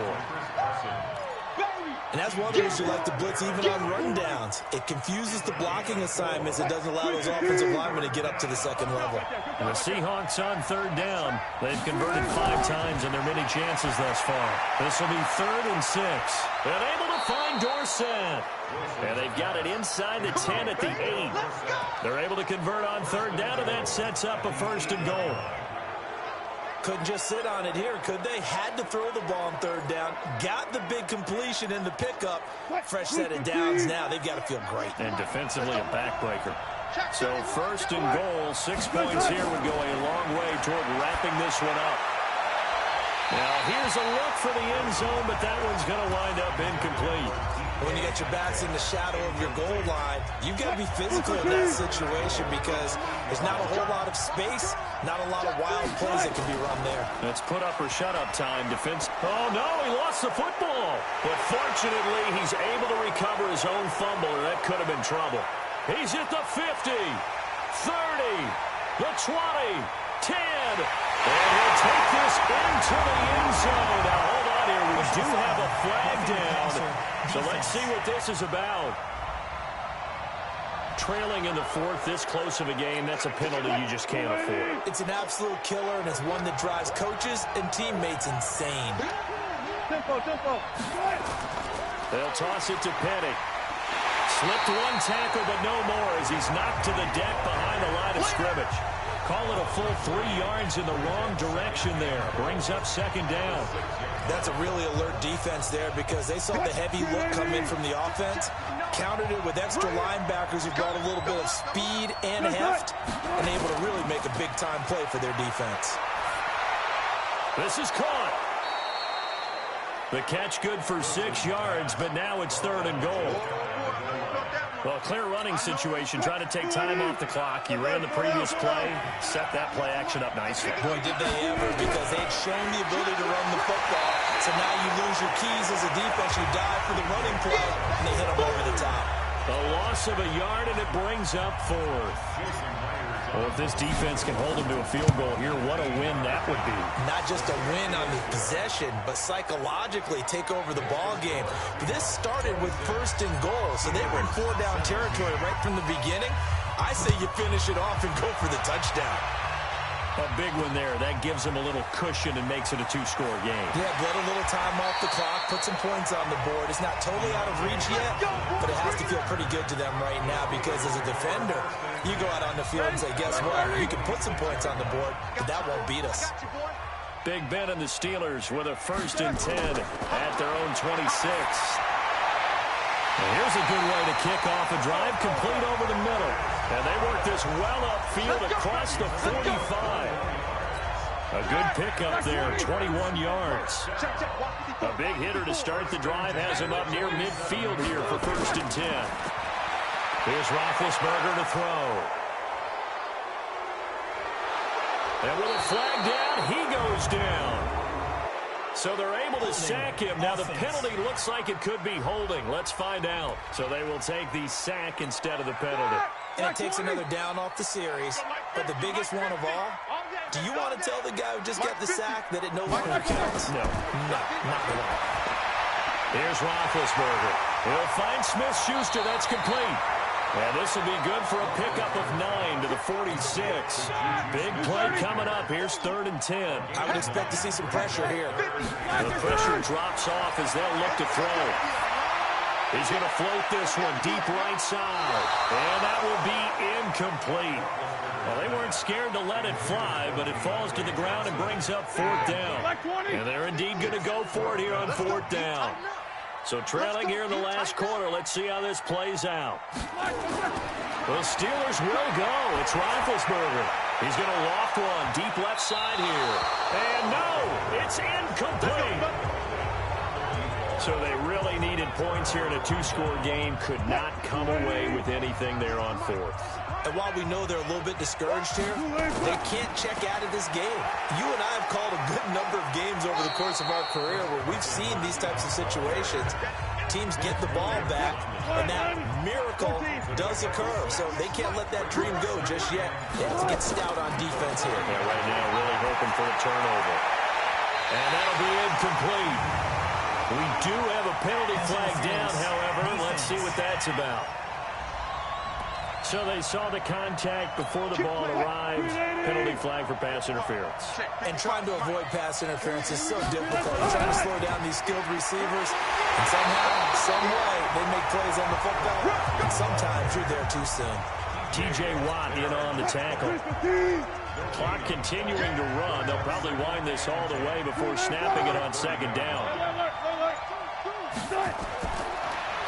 And that's one of the reasons you like to blitz even on rundowns. It confuses the blocking assignments. It doesn't allow those offensive linemen to get up to the 2nd level. And the Seahawks on 3rd down. They've converted 5 times in their many chances thus far. This will be 3rd and 6. And able to find Dorsett. And they've got it inside the 10 at the 8. They're able to convert on 3rd down, and that sets up a 1st and goal. Couldn't just sit on it here, could they? Had to throw the ball on 3rd down. Got the big completion in the pickup. Fresh set of downs now. They've got to feel great. And defensively a backbreaker. So 1st and goal. 6 points here would go a long way toward wrapping this one up. Now here's a look for the end zone, but that one's going to wind up incomplete. When you get your backs in the shadow of your goal line, you've got to be physical in that situation because there's not a whole lot of space, not a lot of wild plays that can be run there. It's put up or shut up time. Defense. Oh, no, he lost the football. But fortunately, he's able to recover his own fumble, or that could have been trouble. He's at the 50, 30, the 20, 10, and he'll take this into the end zone. Now, hold on here. We do have a flag down. So let's see what this is about. Trailing in the 4th, this close of a game, that's a penalty you just can't afford. It's an absolute killer, and it's one that drives coaches and teammates insane. They'll toss it to Penny. Slipped one tackle, but no more as he's knocked to the deck behind the line of scrimmage. Call it a full 3 yards in the wrong direction there. Brings up 2nd down. That's a really alert defense there because they saw the heavy look come in from the offense, countered it with extra linebackers who brought a little bit of speed and heft, and able to really make a big-time play for their defense. This is caught. The catch good for 6 yards, but now it's 3rd and goal. Well, clear running situation, trying to take time off the clock. You ran the previous play, set that play action up nicely. Boy, did they ever, because they'd shown the ability to run the football. So now you lose your keys as a defense. You dive for the running play, and they hit them over the top. A loss of a yard, and it brings up 4th. Well, if this defense can hold them to a field goal here, what a win that would be. Not just a win on the possession, but psychologically take over the ball game. But this started with 1st and goal, so they were in 4-down territory right from the beginning. I say you finish it off and go for the touchdown. A big one there. That gives them a little cushion and makes it a 2-score game. Yeah, let a little time off the clock, put some points on the board. It's not totally out of reach yet, but it has to feel pretty good to them right now because as a defender, you go out on the field and say, guess what? You can put some points on the board, but that won't beat us. Big Ben and the Steelers with a 1st and 10 at their own 26. And here's a good way to kick off a drive, complete over the middle. And they work this well upfield across the 45. A good pickup there, 21 yards. A big hitter to start the drive has him up near midfield here for 1st and 10. Here's Roethlisberger to throw. And with a flag down, he goes down. So they're able to sack him. Now the penalty looks like it could be holding. Let's find out. So they will take the sack instead of the penalty. And it takes another down off the series. But the biggest one of all, do you want to tell the guy who just got the sack that it no longer counts? No. No, not at all. Here's Roethlisberger. He'll find Smith-Schuster. That's complete. And this will be good for a pickup of 9 to the 46. Big play coming up. Here's 3rd and 10. I would expect to see some pressure here. The pressure drops off as they'll look to throw. He's going to float this one deep right side. And that will be incomplete. Well, they weren't scared to let it fly, but it falls to the ground and brings up 4th down. And they're indeed going to go for it here on 4th down. So trailing here in the last quarter. Let's see how this plays out. The Steelers will go. It's Roethlisberger. He's going to loft one deep left side here. And no, it's incomplete. So they really needed points here in a 2-score game. Could not come away with anything there on 4th. And while we know they're a little bit discouraged here, they can't check out of this game. You and I have called a good number of games over the course of our career where we've seen these types of situations. Teams get the ball back, and that miracle does occur. So they can't let that dream go just yet. They have to get stout on defense here. Yeah, right now really hoping for a turnover. And that'll be incomplete. We do have a penalty flag down, however. Let's see what that's about. So they saw the contact before the ball arrives. Penalty flag for pass interference. And trying to avoid pass interference is so difficult. You're trying to slow down these skilled receivers. And somehow, some way, they make plays on the football. And sometimes you're there too soon. T.J. Watt in on the tackle. Clock continuing to run. They'll probably wind this all the way before snapping it on 2nd down.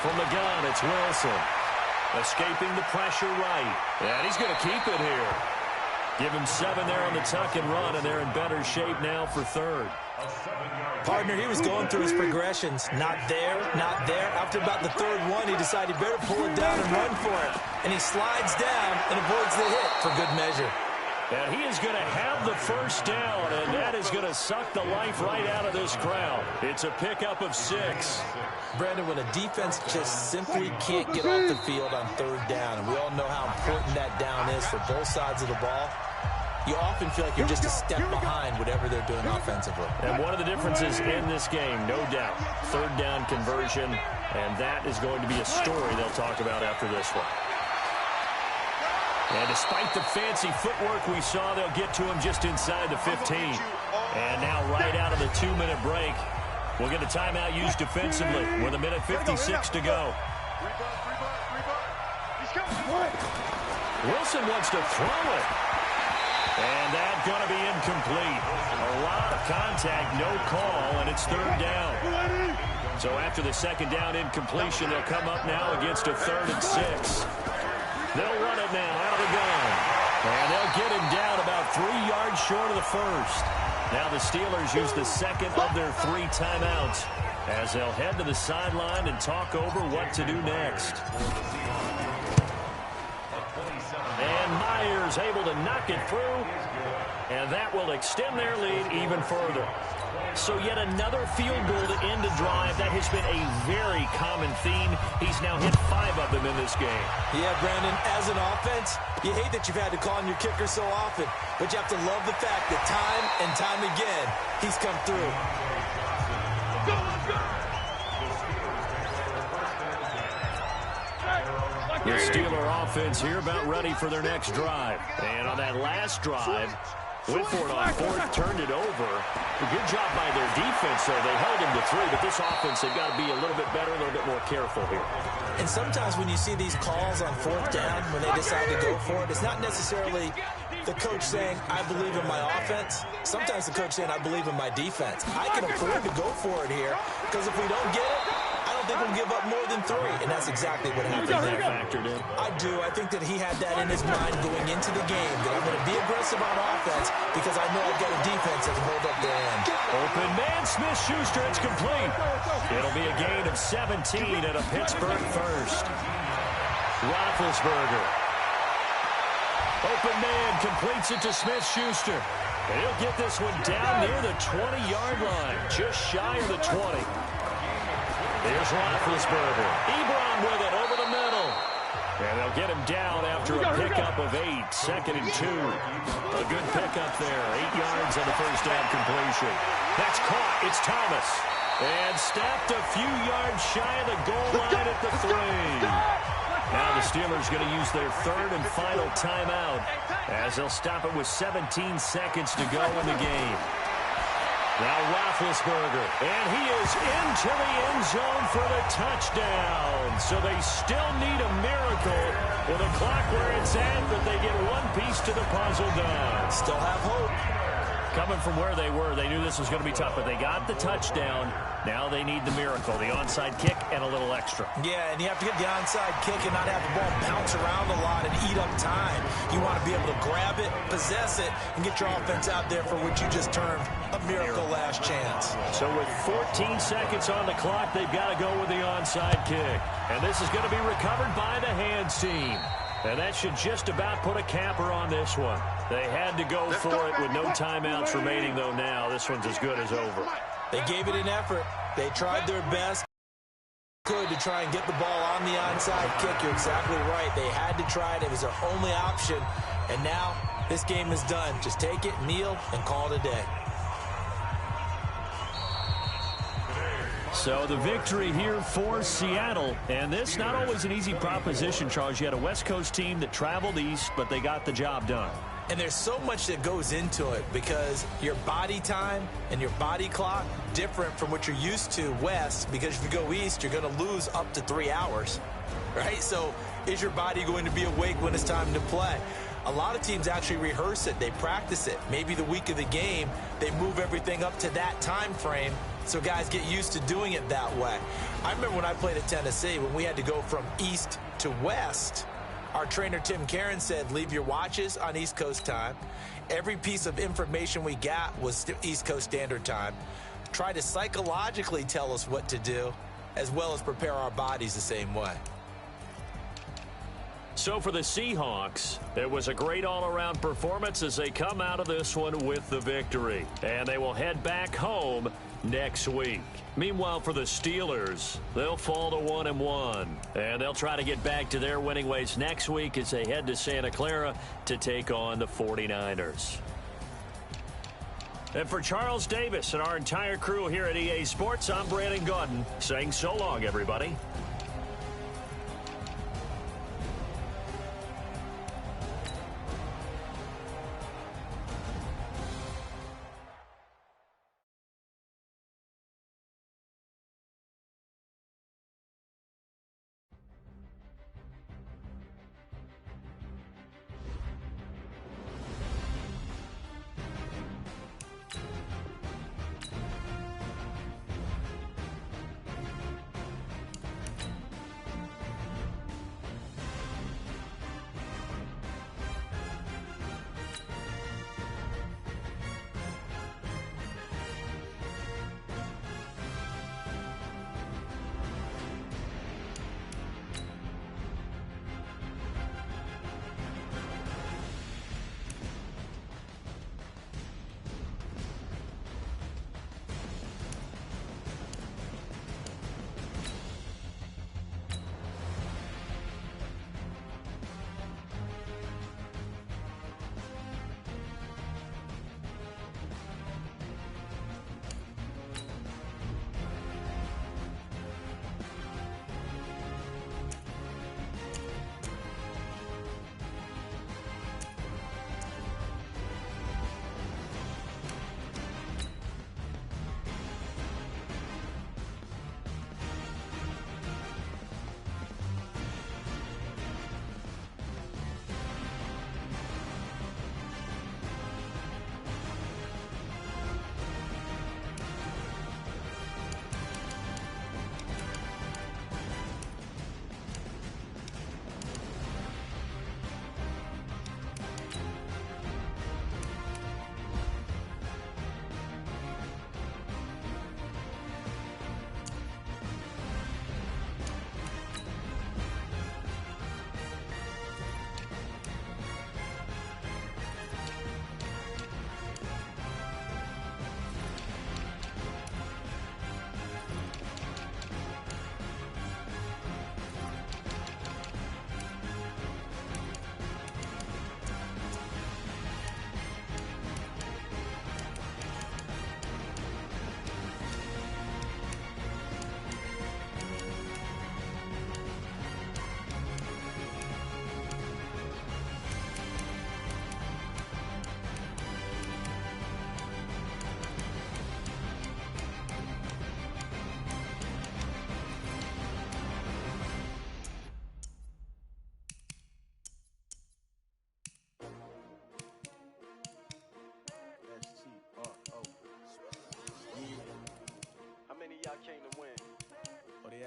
From the gun, it's Wilson. Escaping the pressure right. And he's going to keep it here. Give him 7 there on the tuck and run, and they're in better shape now for 3rd. Partner, he was going through his progressions. Not there, not there. After about the 3rd one, he decided he better pull it down and run for it. And he slides down and avoids the hit for good measure. And he is going to have the 1st down, and that is going to suck the life right out of this crowd. It's a pickup of 6. Brandon, when a defense just simply can't get off the field on 3rd down, and we all know how important that down is for both sides of the ball, you often feel like you're just a step behind whatever they're doing offensively. And one of the differences in this game, no doubt, 3rd down conversion, and that is going to be a story they'll talk about after this one. And despite the fancy footwork we saw, they'll get to him just inside the 15. And now right out of the 2-minute break, we'll get a timeout used defensively with 1:56 to go. Wilson wants to throw it. And that's going to be incomplete. A lot of contact, no call, and it's 3rd down. So after the 2nd down incompletion, they'll come up now against a 3rd and 6. They'll run it now out of the gun. And they'll get him down about 3 yards short of the 1st. Now the Steelers use the 2nd of their 3 timeouts as they'll head to the sideline and talk over what to do next. And Myers able to knock it through. And that will extend their lead even further. So yet another field goal to end a drive. That has been a very common theme. He's now hit 5 of them in this game. Yeah, Brandon, as an offense, you hate that you've had to call on your kicker so often, but you have to love the fact that time and time again, he's come through. The Steeler offense here about ready for their next drive. And on that last drive, went for it on 4th, turned it over. A good job by their defense, though. They held him to 3, but this offense, they've got to be a little bit better, a little bit more careful here. And sometimes when you see these calls on 4th down, when they decide to go for it, it's not necessarily the coach saying, I believe in my offense. Sometimes the coach saying, I believe in my defense. I can afford to go for it here, because if we don't get it, I don't think we'll give up more than 3. And that's exactly what happened there. Factored in. I do. I think that he had that in his mind going into the game, that I'm going to be aggressive on offense because I know I've got a defense that can hold up their end. Open man, Smith-Schuster, it's complete. It'll be a gain of 17 at a Pittsburgh 1st. Roethlisberger. Open man completes it to Smith-Schuster. And he'll get this one down near the 20-yard line, just shy of the 20. There's Roethlisberger. Ebron with it over the middle. And they'll get him down after a pickup of 8, 2nd and 2. A good pickup there, 8 yards on the first down completion. That's caught. It's Thomas. And snapped a few yards shy of the goal line at the 3. Now the Steelers going to use their 3rd and final timeout as they'll stop it with 17 seconds to go in the game. Now Roethlisberger, and he is into the end zone for the touchdown. So they still need a miracle with a clock where it's at, but they get one piece to the puzzle done. Still have hope. Coming from where they were, they knew this was going to be tough, but they got the touchdown. Now they need the miracle, the onside kick and a little extra. Yeah, and you have to get the onside kick and not have the ball bounce around a lot and eat up time. You want to be able to grab it, possess it, and get your offense out there for what you just termed a miracle last chance. So with 14 seconds on the clock, they've got to go with the onside kick. And this is going to be recovered by the hands team. And that should just about put a capper on this one. They had to go for it with no timeouts remaining, though now. This one's as good as over. They gave it an effort. They tried their best to try and get the ball on the onside kick. You're exactly right. They had to try it. It was their only option. And now this game is done. Just take it, kneel, and call it a day. So the victory here for Seattle. And this not always an easy proposition, Charles. You had a West Coast team that traveled east, but they got the job done. And there's so much that goes into it because your body time and your body clock different from what you're used to west, because if you go east, you're going to lose up to 3 hours, right? So is your body going to be awake when it's time to play? A lot of teams actually rehearse it. They practice it. Maybe the week of the game, they move everything up to that time frame so guys get used to doing it that way. I remember when I played at Tennessee, when we had to go from east to west, our trainer, Tim Karen, said, leave your watches on East Coast time. Every piece of information we got was East Coast Standard Time. Try to psychologically tell us what to do, as well as prepare our bodies the same way. So for the Seahawks, it was a great all-around performance as they come out of this one with the victory. And they will head back home next week. Meanwhile, for the Steelers, they'll fall to 1-1. And they'll try to get back to their winning ways next week as they head to Santa Clara to take on the 49ers. And for Charles Davis and our entire crew here at EA Sports, I'm Brandon Gaudin saying so long, everybody.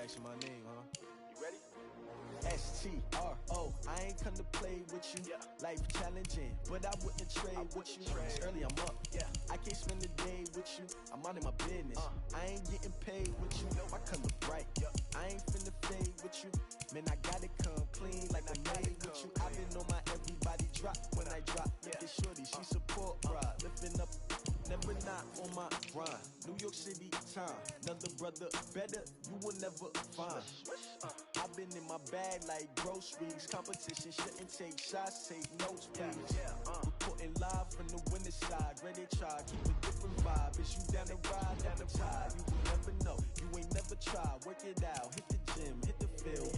Actually, my name, huh? You ready? S-T-R-O, I ain't come to play with you. Life challenging, but I wouldn't trade with you. It's early, I'm up. I can't spend the day with you. I'm out of my business. I ain't getting paid with you. I come to bright. I ain't finna fade with you. Man, I gotta come clean like I made with you. I've been on my everybody drop when I drop. Look at shorty, she support ride. Lifting up, never not on my grind. New York City time, another brother better, you will never find. I've been in my bag like groceries. Competition shouldn't take shots, take notes, please. Reporting live from the winter side. Ready to try, keep a different vibe. Is you down the ride, down the tide? You will never know, you ain't never tried. Work it out, hit the gym, hit the field.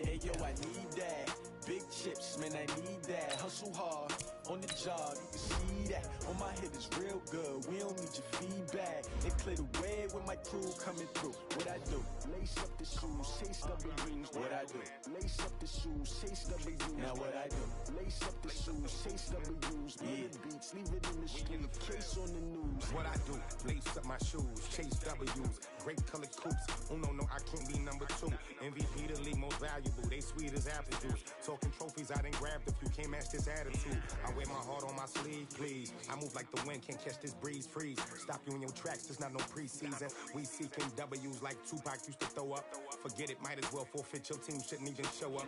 Hey yo, I need that. Big chips, man, I need that. Hustle hard on the job, you can see that. On my head is real good, we don't need your feedback. They clear the way with my crew coming through. What I do? Lace up the shoes, chase W's. What I do? Lace up the shoes, chase W's. Now what I do? Lace up the shoes, chase W's. Yeah, beats, leave it in the street, case on the news. What I do? Lace up my shoes, chase W's. Great colored coops. Oh no, I can't be number 2. MVP the league most valuable. They sweet as apple juice. Talking trophies, I done grabbed a few. Can't match this attitude. I wear my heart on my sleeve, please. I move like the wind, can't catch this breeze, freeze. Stop you in your tracks, there's not no preseason. We seeking W's like Tupac used to throw up. Forget it, might as well forfeit. Your team shouldn't even show up.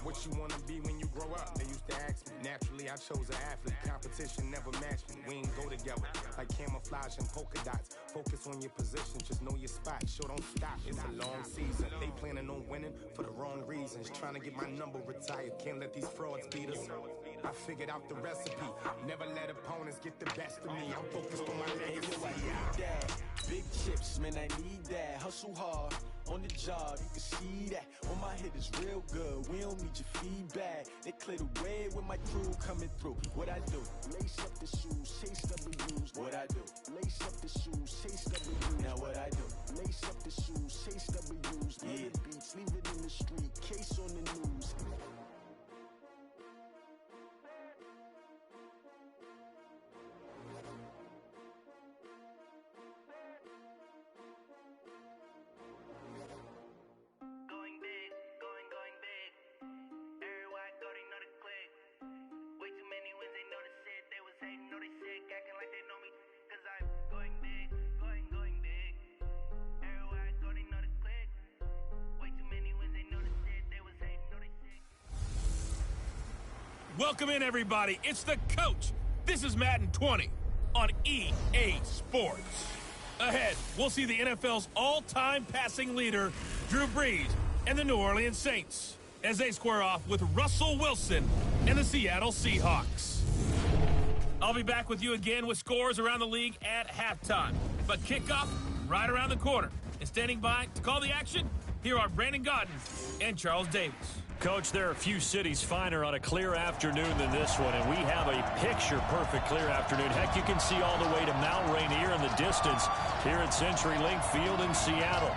What you wanna be when you grow up? They used to ask me. Naturally, I chose an athlete. Competition never matched me. We ain't go together like camouflage and polka dots. Focus on your position, just know your spot. Show don't stop, it's a long season. They planning on winning for the wrong reasons. Trying to get my number retired, can't let these frauds beat us. I figured out the recipe. Never let opponents get the best of me. I'm focused on my legacy. I need that. Big chips, man, I need that. Hustle hard on the job, you can see that. On my head is real good, we don't need your feedback. They clear the way with my crew coming through. What I do? Lace up the shoes, chase W's. What I do? Lace up the shoes, chase W's. Now what I do? Lace up the shoes, chase W's. Yeah, beats, leave it in the street, case on the news. Welcome in, everybody. It's the coach. This is Madden 20 on EA Sports. Ahead, we'll see the NFL's all-time passing leader, Drew Brees, and the New Orleans Saints as they square off with Russell Wilson and the Seattle Seahawks. I'll be back with you again with scores around the league at halftime. But kickoff right around the corner. And standing by to call the action, here are Brandon Godden and Charles Davis. Coach, there are a few cities finer on a clear afternoon than this one, and we have a picture-perfect clear afternoon. Heck, you can see all the way to Mount Rainier in the distance here at CenturyLink Field in Seattle.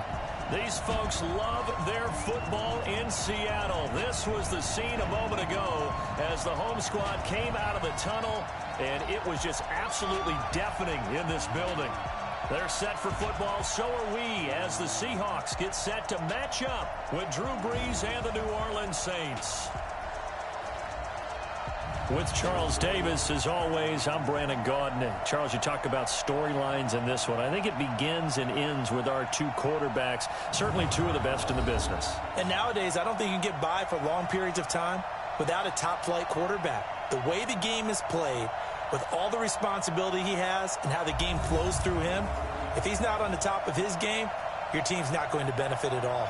These folks love their football in Seattle. This was the scene a moment ago as the home squad came out of the tunnel, and it was just absolutely deafening in this building. They're set for football, so are we, as the Seahawks get set to match up with Drew Brees and the New Orleans Saints. With Charles Davis, as always, I'm Brandon Gaudin. Charles, you talk about storylines in this one. I think it begins and ends with our two quarterbacks, certainly two of the best in the business. And nowadays, I don't think you can get by for long periods of time without a top-flight quarterback. The way the game is played, with all the responsibility he has and how the game flows through him, if he's not on the top of his game, your team's not going to benefit at all.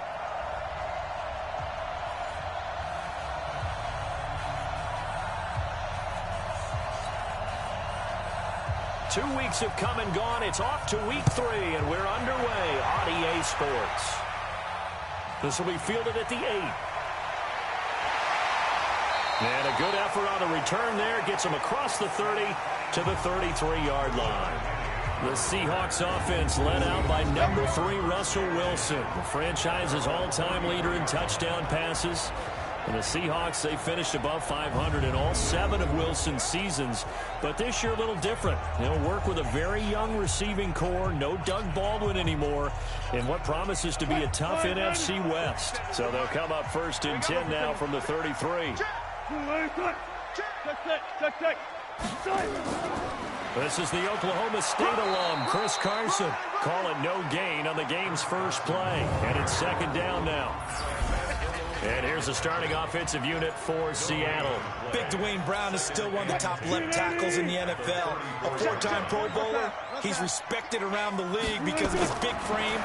Two weeks have come and gone. It's off to week 3, and we're underway on EA Sports. This will be fielded at the 8. And a good effort on the return there. Gets him across the 30 to the 33-yard line. The Seahawks offense led out by number 3, Russell Wilson, the franchise's all-time leader in touchdown passes. And the Seahawks, they finished above 500 in all 7 of Wilson's seasons. But this year, a little different. They'll work with a very young receiving core. No Doug Baldwin anymore. In what promises to be a tough NFC West. So they'll come up 1st and 10 now from the 33. This is the Oklahoma State alum, Chris Carson. Call it no gain on the game's first play. And it's 2nd down now. And here's the starting offensive unit for Seattle. Big Dwayne Brown is still one of the top left tackles in the NFL. A 4-time Pro Bowler. He's respected around the league because of his big frame,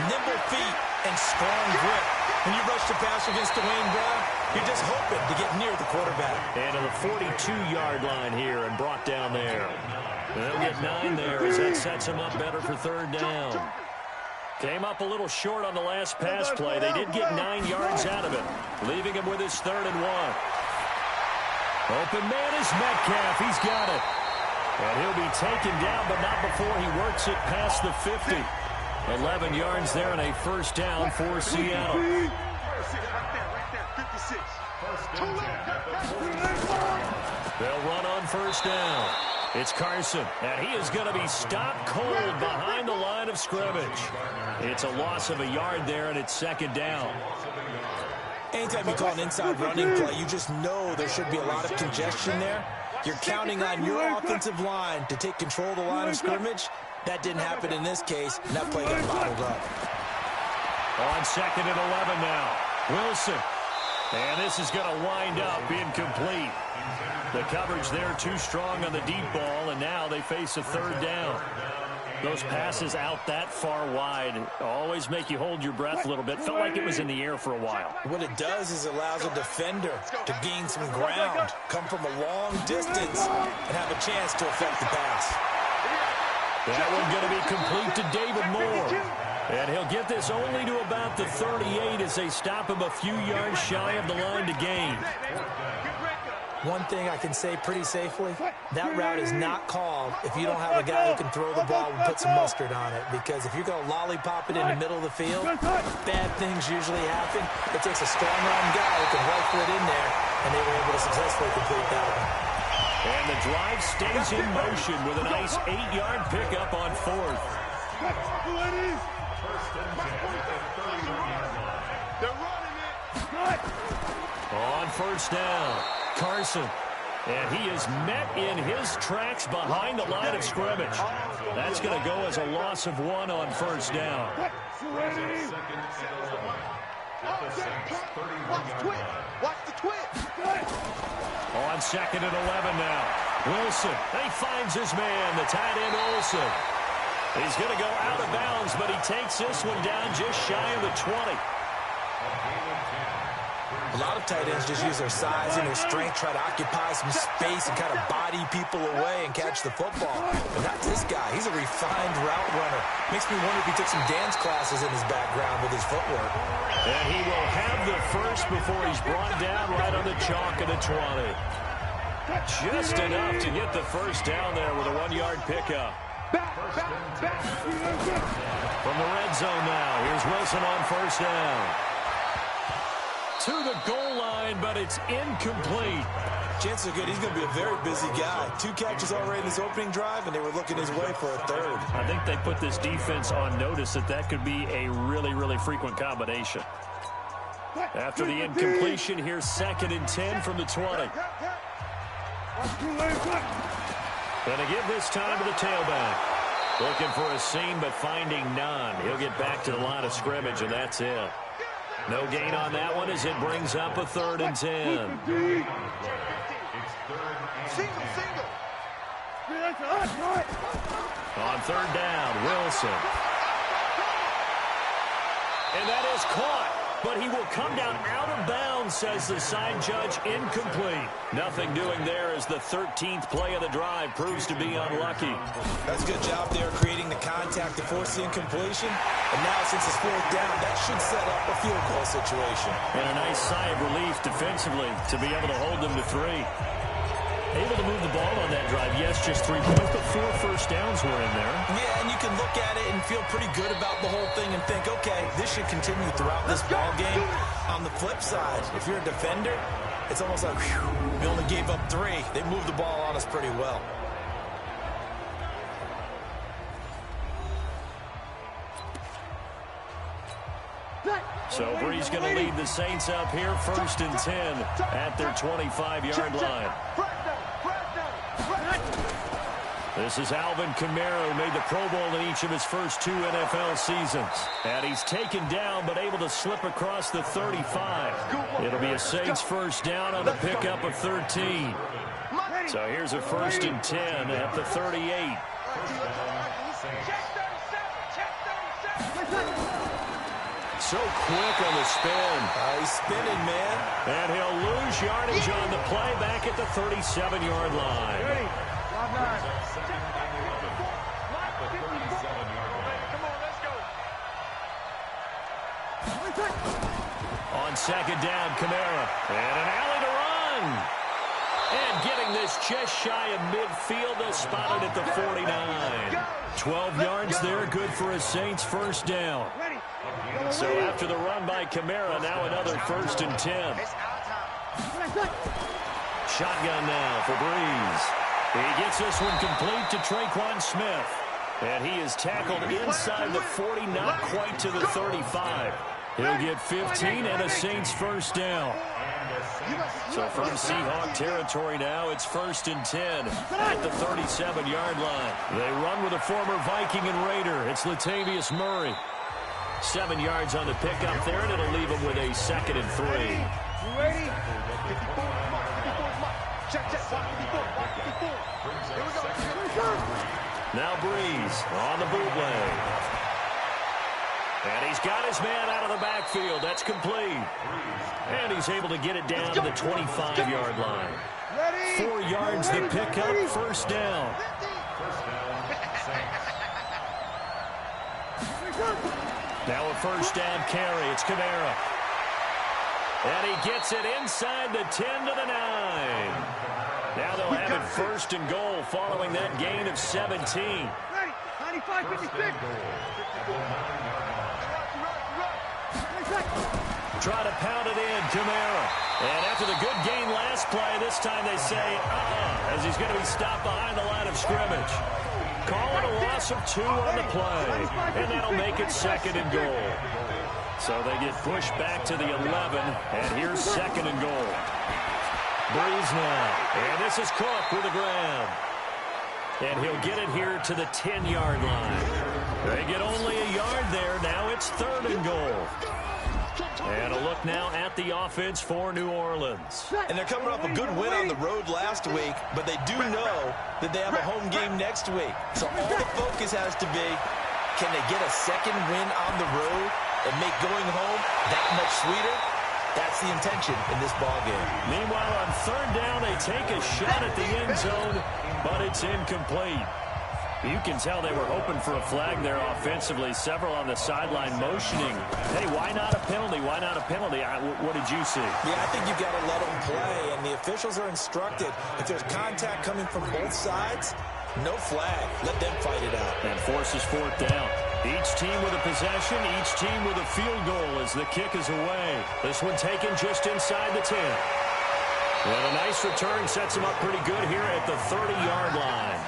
nimble feet, and strong grip. When you rush the pass against Dwayne Brown, you're just hoping to get near the quarterback. And to the 42-yard line here and brought down there. They'll get 9 there as that sets him up better for 3rd down. Came up a little short on the last pass play. They did get 9 yards out of it, leaving him with his 3rd and 1. Open man is Metcalf. He's got it. And he'll be taken down, but not before he works it past the 50. 11 yards there and a 1st down for Seattle. They'll run on 1st down. It's Carson, and he is going to be stopped cold behind the line of scrimmage. It's a loss of a yard there, and it's 2nd down. Anytime you call an inside running play, you just know there should be a lot of congestion there. You're counting on your offensive line to take control of the line of scrimmage. That didn't happen in this case, and that play got bottled up. On 2nd and 11 now. Wilson. And this is going to wind up incomplete. The coverage there too strong on the deep ball, and now they face a 3rd down. Those passes out that far wide always make you hold your breath a little bit. Felt like it was in the air for a while. What it does is it allows a defender to gain some ground, come from a long distance, and have a chance to affect the pass. That one going to be complete to David Moore. And he'll get this only to about the 38 as they stop him a few yards shy of the line to gain. One thing I can say pretty safely, that route is not called if you don't have a guy who can throw the ball and put some mustard on it. Because if you're going to lollipop it in the middle of the field, bad things usually happen. It takes a strong-arm guy who can rifle it in there, and they were able to successfully complete that one. And the drive stays in motion with a nice 8-yard pickup on 4th. On 1st down, Carson. And he is met in his tracks behind the line of scrimmage. That's going to go as a loss of 1 on 1st down. Watch the twist. On 2nd and 11 now. Wilson, he finds his man, the tight end Olsen. He's going to go out of bounds, but he takes this one down just shy of the 20. A lot of tight ends just use their size and their strength, try to occupy some space and kind of body people away and catch the football. But not this guy. He's a refined route runner. Makes me wonder if he took some dance classes in his background with his footwork. And he will have the first before he's brought down right on the chalk of the 20. Just enough to get the 1st down there with a 1-yard pickup. From the red zone now, here's Wilson on 1st down. To the goal line, but it's incomplete. Chances are good he's going to be a very busy guy. 2 catches already in his opening drive, and they were looking his way for a 3rd. I think they put this defense on notice that could be a really, really frequent combination. After the incompletion, here's 2nd and 10 from the 20. Gonna give this time to the tailback. Looking for a seam, but finding none. He'll get back to the line of scrimmage, and that's it. No gain on that one as it brings up a 3rd and 10. Single. On 3rd down, Wilson. And that is caught. But he will come down out of bounds, says the side judge, incomplete. Nothing doing there as the 13th play of the drive proves to be unlucky. That's a good job there creating the contact to force the incompletion. And now since it's 4th down, that should set up a field goal situation. And a nice sigh of relief defensively to be able to hold them to 3. Able to move the ball on that drive. Yes, just 3 points, but 4 first downs were in there. Yeah, and you can look at it and feel pretty good about the whole thing and think, okay, this should continue throughout this ball game. On the flip side, if you're a defender, it's almost like, whew, we only gave up 3. They moved the ball on us pretty well. So Bree's going to lead the Saints up here, 1st and 10 at their 25-yard line. This is Alvin Kamara, who made the Pro Bowl in each of his first 2 NFL seasons. And he's taken down, but able to slip across the 35. It'll be a Saints first down on the pickup of 13. So here's a 1st and 10 at the 38. So quick on the spin. He's spinning, man. And he'll lose yardage on the play back at the 37-yard line. On 2nd down, Kamara. And an alley to run. And getting this just shy of midfield, they'll spot it at the 49. 12 yards there, good for a Saints first down. So after the run by Kamara, now another 1st and 10. Shotgun now for Breeze. He gets this one complete to Traquan Smith. And he is tackled inside the 40, not quite to the 35. He'll get 15 and a Saints first down. So from Seahawk territory now, it's 1st and 10 at the 37-yard line. They run with a former Viking and Raider. It's Latavius Murray. 7 yards on the pickup there, and it'll leave him with a 2nd and 3. You ready? 54. Check. Now Breeze on the bootleg. And he's got his man out of the backfield. That's complete. And he's able to get it down to the 25-yard line. 4 yards the pickup, first down. Now a first down carry. It's Kamara. And he gets it inside the 10 to the 9. Now they'll have it 1st and goal following that gain of 17. Ready? 95-56. Try to pound it in, Kamara. And after the good gain last play, this time they say, as he's going to be stopped behind the line of scrimmage. Calling a loss of 2 on the play. And that'll make it 2nd and goal. So they get pushed back to the 11, and here's 2nd and goal. Breeze now. And this is Cook with the grab. And he'll get it here to the 10-yard line. They get only a yard there. Now it's 3rd and goal. And a look now at the offense for New Orleans. And they're coming off a good win on the road last week, but they do know that they have a home game next week. So all the focus has to be, can they get a 2nd win on the road and make going home that much sweeter? That's the intention in this ballgame. Meanwhile, on 3rd down, they take a shot at the end zone, but it's incomplete. You can tell they were hoping for a flag there offensively. Several on the sideline motioning. Hey, why not a penalty? Why not a penalty? What did you see? Yeah, I think you've got to let them play, and the officials are instructed. If there's contact coming from both sides, no flag. Let them fight it out. And forces 4th down. Each team with a possession, each team with a field goal as the kick is away. This one taken just inside the 10. And a nice return sets them up pretty good here at the 30-yard line.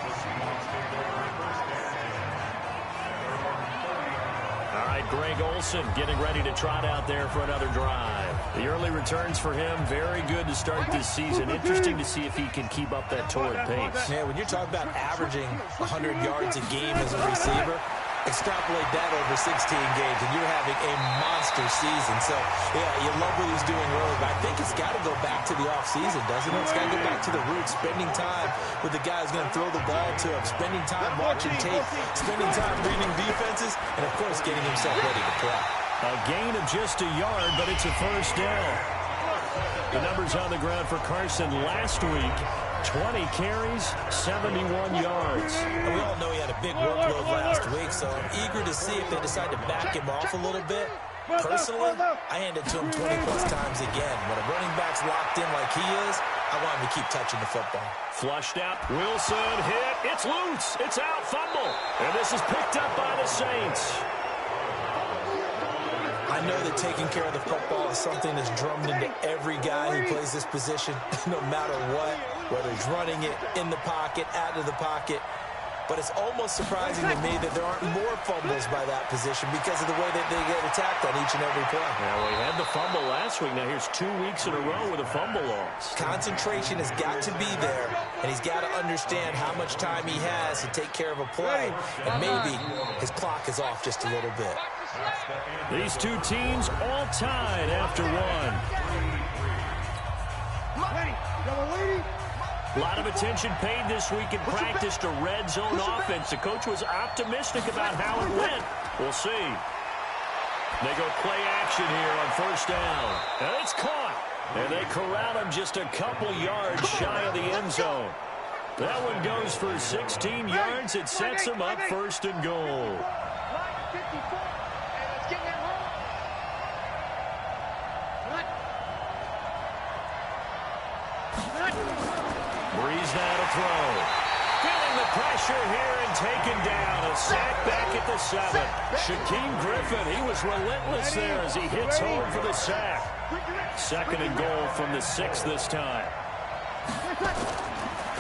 All right, Greg Olsen getting ready to trot out there for another drive. The early returns for him, very good to start this season. Interesting to see if he can keep up that torrid pace. Yeah, when you're talking about averaging 100 yards a game as a receiver, extrapolate that over 16 games, and you're having a monster season. So, yeah, you love what he's doing early, but I think it's got to go back to the offseason, doesn't it? It's got to go back to the roots, spending time with the guy who's going to throw the ball to him, spending time watching tape, spending time reading defenses, and, of course, getting himself ready to play. A gain of just a yard, but it's a first down. The numbers on the ground for Carson last week. 20 carries, 71 yards. And we all know he had a big workload last week, so I'm eager to see if they decide to back him off a little bit. Personally, I hand it to him 20-plus times again. When a running back's locked in like he is, I want him to keep touching the football. Flushed out. Wilson hit. It's loose. It's out. Fumble. And this is picked up by the Saints. I know that taking care of the football is something that's drummed into every guy who plays this position, no matter what, whether he's running it, in the pocket, out of the pocket. But it's almost surprising to me that there aren't more fumbles by that position because of the way that they get attacked on each and every play. Now, we had the fumble last week. Now, here's 2 weeks in a row with a fumble loss. Concentration has got to be there, and he's got to understand how much time he has to take care of a play, and maybe his clock is off just a little bit. These two teams all tied after one. A lot of attention paid this week in practice to red zone offense. The coach was optimistic about how it went. We'll see. They go play action here on first down. And it's caught. And they corral him just a couple yards shy of the end zone. That one goes for 16 yards. It sets him up first and goal. Breeze now to throw. Feeling the pressure here and taken down. A sack back at the 7. Shaquem Griffin, he was relentless there as he hits home for the sack. Second and goal from the 6 this time.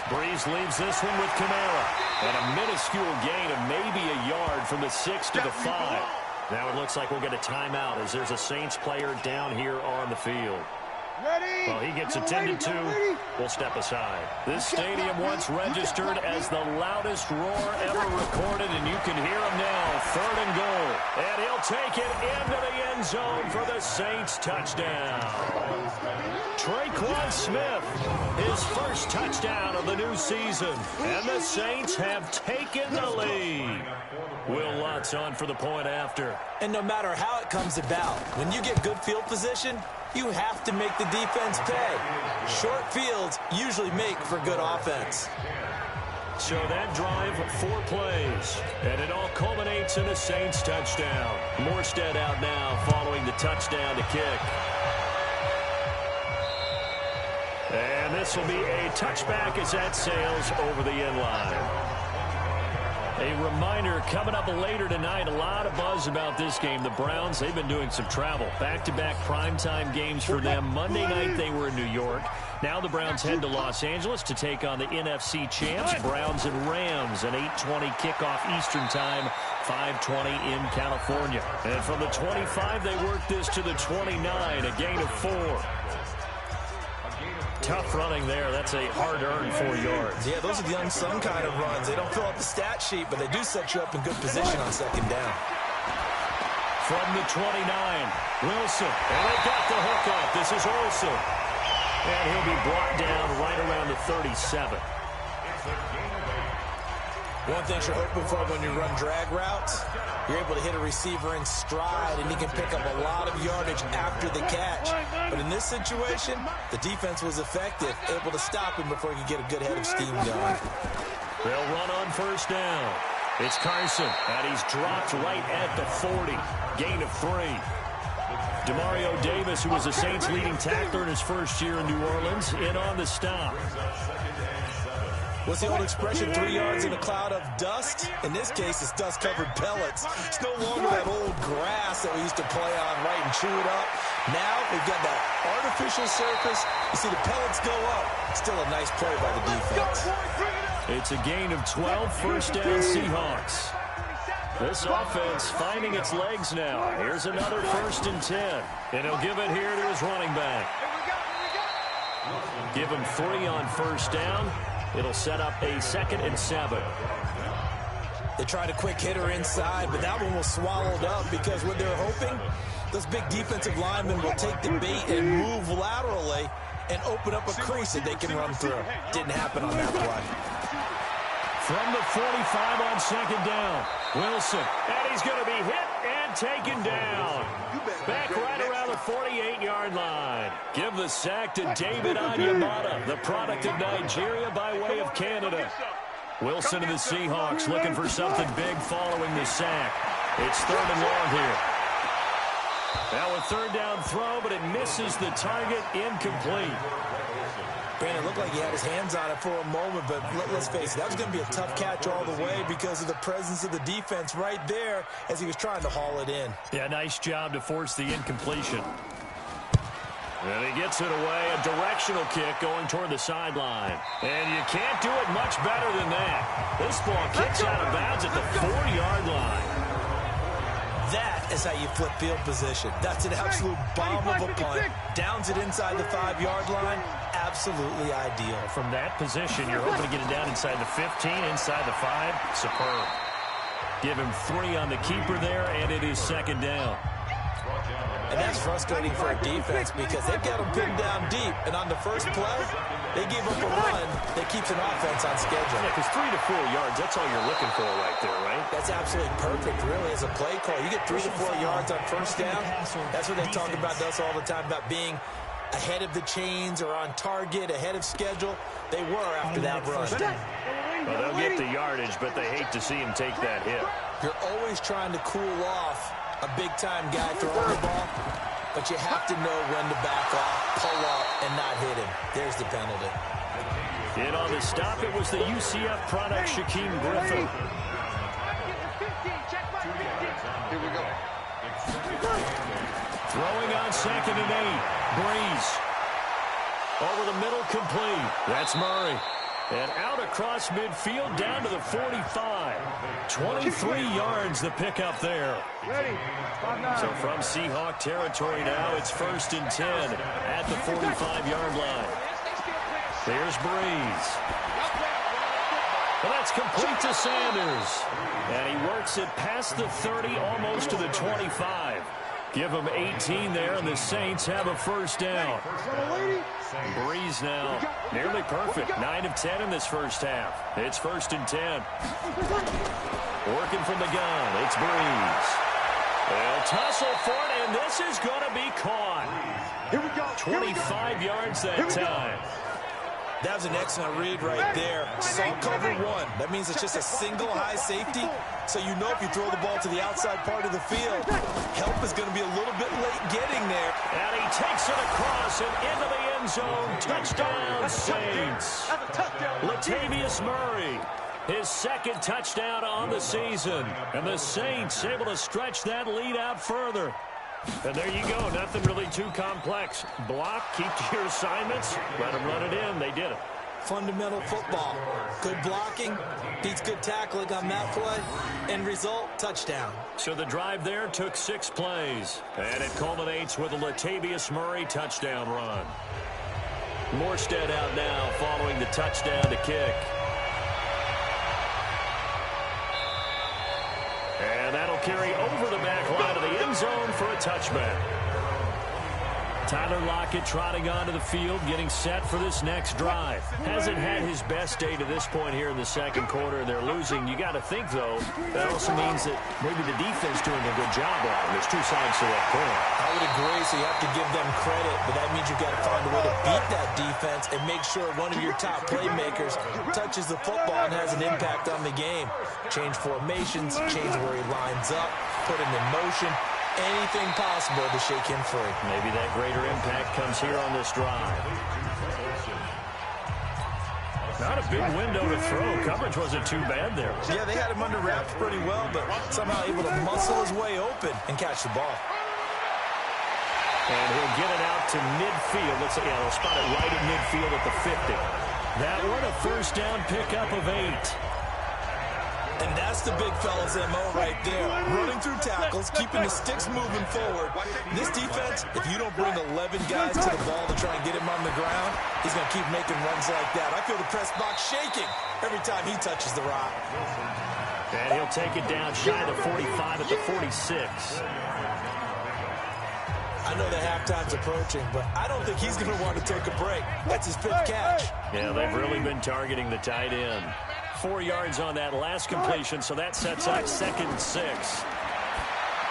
Breeze leaves this one with Kamara. And a minuscule gain of maybe a yard from the 6 to the 5. Now it looks like we'll get a timeout as there's a Saints player down here on the field. Well, he gets attended to. We'll step aside. This stadium once registered as the loudest roar ever recorded, and you can hear him now. Third and goal. And he'll take it into the end zone for the Saints touchdown. Traquan Smith, his first touchdown of the new season. And the Saints have taken the lead. Will Lutz on for the point after. And no matter how it comes about, when you get good field position, you have to make the defense pay. Short fields usually make for good offense. So that drive, 4 plays. And it all culminates in a Saints touchdown. Morstead out now following the touchdown to kick. And this will be a touchback as that sails over the end line. A reminder, coming up later tonight, a lot of buzz about this game. The Browns, they've been doing some travel. Back-to-back primetime games for them. Monday night, they were in New York. Now the Browns head to Los Angeles to take on the NFC champs, Browns and Rams. An 8:20 kickoff Eastern time, 5:20 in California. And from the 25, they work this to the 29, a gain of 4. Tough running there. That's a hard-earned 4 yards. Yeah, those are the unsung kind of runs. They don't fill out the stat sheet, but they do set you up in good position on second down. From the 29, Wilson. And they got the hook up. This is Olsen. And he'll be brought down right around the 37. One thing you're hoping for when you run drag routes, you're able to hit a receiver in stride, and he can pick up a lot of yardage after the catch. But in this situation, the defense was effective, able to stop him before he could get a good head of steam going. They'll run on first down. It's Carson, and he's dropped right at the 40. Gain of 3. Demario Davis, who was the Saints' leading tackler in his first year in New Orleans, in on the stop. What's the old expression, 3 yards in a cloud of dust? In this case, it's dust-covered pellets. It's no longer that old grass that we used to play on, right, and chew it up. Now we've got that artificial surface. You see the pellets go up. Still a nice play by the defense. It's a gain of 12, first down Seahawks. This offense finding its legs now. Here's another 1st and 10. And he'll give it here to his running back. Give him 3 on first down. It'll set up a 2nd and 7. They tried a quick hitter inside, but that one was swallowed up because what they're hoping, those big defensive linemen will take the bait and move laterally and open up a crease that they can run through. Didn't happen on that play. From the 45 on 2nd down, Wilson, and he's going to be hit and taken down. Back right around the 48-yard line. Give the sack to David Onyemata, the product of Nigeria by way of Canada. Wilson and the Seahawks looking for something big following the sack. It's 3rd and long here. Now a 3rd down throw, but it misses the target, incomplete. Brandon, it looked like he had his hands on it for a moment, but let's face it, that was going to be a tough catch all the way because of the presence of the defense right there as he was trying to haul it in. Yeah, nice job to force the incompletion. And he gets it away, a directional kick going toward the sideline. And you can't do it much better than that. This ball kicks out of bounds at the 4-yard line. That is how you flip field position. That's an absolute bomb of a punt. Downs it inside the 5-yard line. Absolutely ideal. From that position, you're hoping to get it down inside the 15, inside the 5. Superb. Give him 3 on the keeper there, and it is second down. And that's frustrating for a defense because they've got them pinned down deep. And on the first play, they gave up a run that keeps an offense on schedule. Yeah, because 3 to 4 yards, that's all you're looking for right there, right? That's absolutely perfect, really, as a play call. You get 3 to 4 yards on first down. That's what they talk about us all the time, about being ahead of the chains or on target, ahead of schedule. They were after that run. Well, they'll get the yardage, but they hate to see him take that hit. You're always trying to cool off a big-time guy throwing the ball, but you have to know when to back off, pull up, and not hit him. There's the penalty. In on the stop, it was the UCF product, Shaquem Griffin. Here we go. Throwing on 2nd and 8. Breeze. Over the middle, complete. That's Murray. And out across midfield, down to the 45. 23 yards the pickup there. Ready. So from Seahawk territory now, it's 1st and 10 at the 45-yard line. There's Breeze. Well, that's complete to Sanders. And he works it past the 30, almost to the 25. Give them 18 there, and the Saints have a first down. Breeze now, nearly perfect. 9 of 10 in this first half. It's 1st and 10. Working from the gun, it's Breeze. They'll tussle for it, and this is going to be caught. Here we go. 25 yards that time. That was an excellent read right there. Saw cover 1. That means it's just a single high safety. So you know if you throw the ball to the outside part of the field, help is going to be a little bit late getting there. And he takes it across and into the end zone. Touchdown, Saints. Latavius Murray, his 2nd touchdown on the season. And the Saints able to stretch that lead out further. And there you go. Nothing really too complex. Block, keep to your assignments, let them run it in. They did it. Fundamental football. Good blocking, beats good tackling on that play. End result, touchdown. So the drive there took 6 plays. And it culminates with a Latavius Murray touchdown run. Morstead out now following the touchdown to kick. And that'll carry over the back line of the end zone for a touchback. Tyler Lockett trotting onto the field, getting set for this next drive. Hasn't had his best day to this point here in the second quarter. They're losing. You got to think, though, that also means that maybe the defense doing a good job on them. There's 2 sides to that coin. I would agree, so you have to give them credit, but that means you've got to find a way to beat that defense and make sure one of your top playmakers touches the football and has an impact on the game. Change formations, change where he lines up, put him in motion. Anything possible to shake him free. Maybe that greater impact comes here on this drive. Not a big window to throw. Coverage wasn't too bad there. Yeah, they had him under wraps pretty well, but somehow able to muscle his way open and catch the ball. And he'll get it out to midfield. Let's say, yeah, they'll spot it right at midfield at the 50. That one, a first down pickup of 8. And that's the big fella's MO right there. Running through tackles, keeping the sticks moving forward. This defense, if you don't bring 11 guys to the ball to try and get him on the ground, he's going to keep making runs like that. I feel the press box shaking every time he touches the rock. And he'll take it down shy of the 45 at the 46. I know the halftime's approaching, but I don't think he's going to want to take a break. That's his 5th catch. Yeah, they've really been targeting the tight end. 4 yards on that last completion, so that sets up 2nd and 6.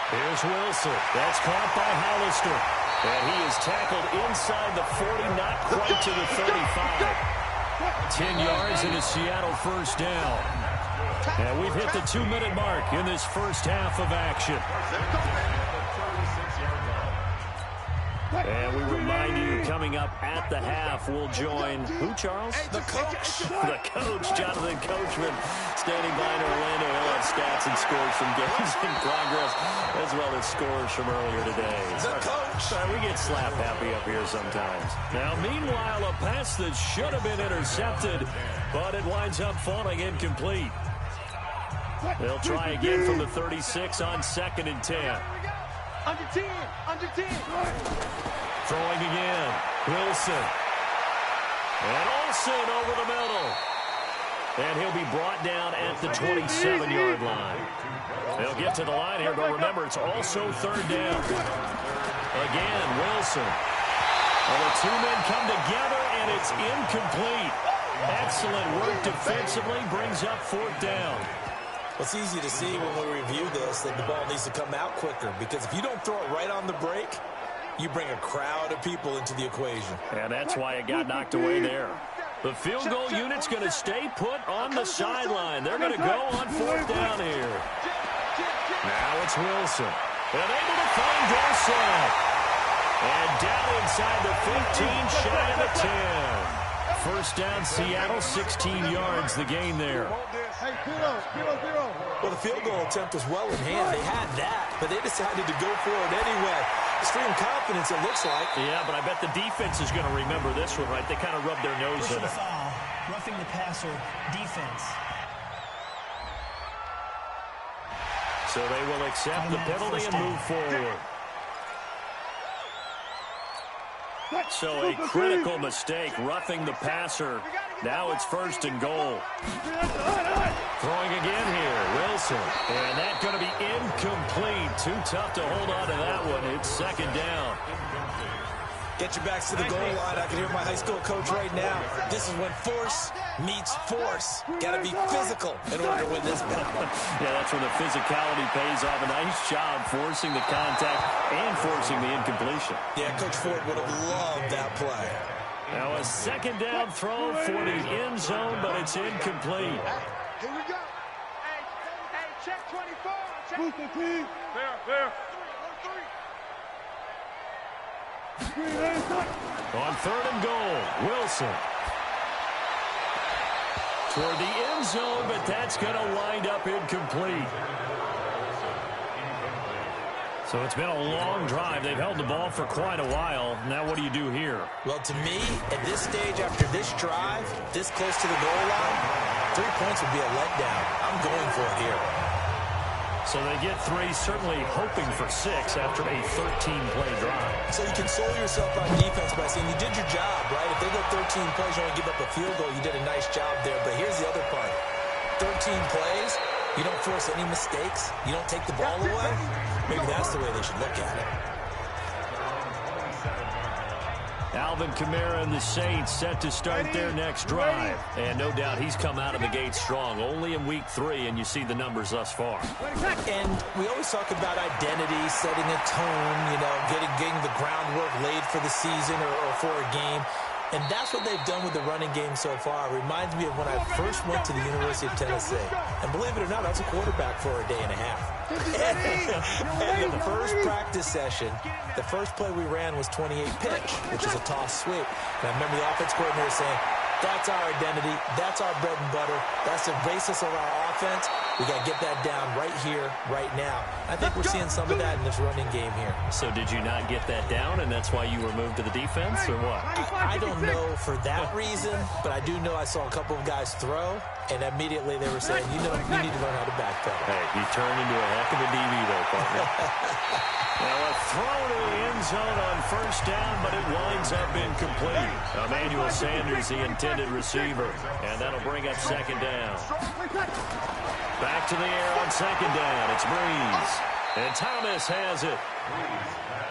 Here's Wilson. That's caught by Hollister. And he is tackled inside the 40, not quite to the 35. 10 yards and a Seattle first down. And we've hit the 2-minute mark in this first half of action. And we remind you, coming up at the half, we'll join who, Charles? The coach. The coach, Jonathan Coachman, standing by in Orlando. He'll have stats and scores from games in progress, as well as scores from earlier today. The coach. We get slap happy up here sometimes. Now, meanwhile, a pass that should have been intercepted, but it winds up falling incomplete. They'll try again from the 36 on 2nd and 10. Under 10. Under 10. Throwing again. Wilson. And Olsen over the middle. And he'll be brought down at the 27-yard line. They'll get to the line here, but remember, it's also 3rd down. Again, Wilson. And the two men come together, and it's incomplete. Excellent work defensively, brings up 4th down. Well, it's easy to see when we review this that the ball needs to come out quicker, because if you don't throw it right on the break, you bring a crowd of people into the equation. And that's why it got knocked away there. The field goal unit's going to stay put on the sideline. They're going to go on 4th down here. Now it's Wilson. And able to find Dorsett. And down inside the 15, shy of the 10. First down, Seattle, 16 yards, the gain there. Well, the field goal attempt was well in hand. They had that, but they decided to go for it anyway. Extreme confidence, it looks like. Yeah, but I bet the defense is going to remember this one, right? They kind of rubbed their nose in it. Foul, roughing the passer, defense. So they will accept the penalty and move forward. So a critical mistake, roughing the passer. Now it's 1st and goal. Throwing again here, Wilson. And that's going to be incomplete. Too tough to hold on to that one. It's 2nd down. Get your backs to the goal line. I can hear my high school coach right now. This is when force meets force. Got to be physical in order to win this battle. Yeah, that's when the physicality pays off. A nice job forcing the contact and forcing the incompletion. Yeah, Coach Ford would have loved that play. Now a 2nd down throw for the end zone, but it's incomplete. Here we go. Hey, check 24. Check. There. On 3rd and goal, Wilson. Toward the end zone, but that's going to wind up incomplete. So it's been a long drive. They've held the ball for quite a while. Now what do you do here? Well, to me, at this stage after this drive, this close to the goal line, 3 points would be a letdown. I'm going for it here. So they get 3, certainly hoping for 6 after a 13-play drive. So you console yourself on defense by saying you did your job, right? If they go 13 plays, you only give up a field goal, you did a nice job there. But here's the other part. 13 plays, you don't force any mistakes, you don't take the ball away. Maybe that's the way they should look at it. Alvin Kamara and the Saints set to start their next drive. And no doubt he's come out of the gate strong. Only in week 3, and you see the numbers thus far. And we always talk about identity, setting a tone, getting the groundwork laid for the season or for a game. And that's what they've done with the running game so far. It reminds me of when I first went to the University of Tennessee. And believe it or not, I was a quarterback for a day and a half. And the first practice session, the first play we ran was 28 pitch, which is a toss sweep. And I remember the offense coordinator saying, that's our identity, that's our bread and butter, that's the basis of our offense. We got to get that down right here, right now. I think we're seeing some of that in this running game here. So did you not get that down, and that's why you were moved to the defense, or what? I don't know for that reason, but I do know I saw a couple of guys throw, and immediately they were saying, you need to learn how to backpedal. Hey, you turned into a heck of a DB, though, partner. Now a throw to the end zone on 1st down, but it winds up incomplete. Emmanuel Sanders, the intended receiver, and that'll bring up 2nd down. Back to the air on 2nd down. It's Breeze. And Thomas has it.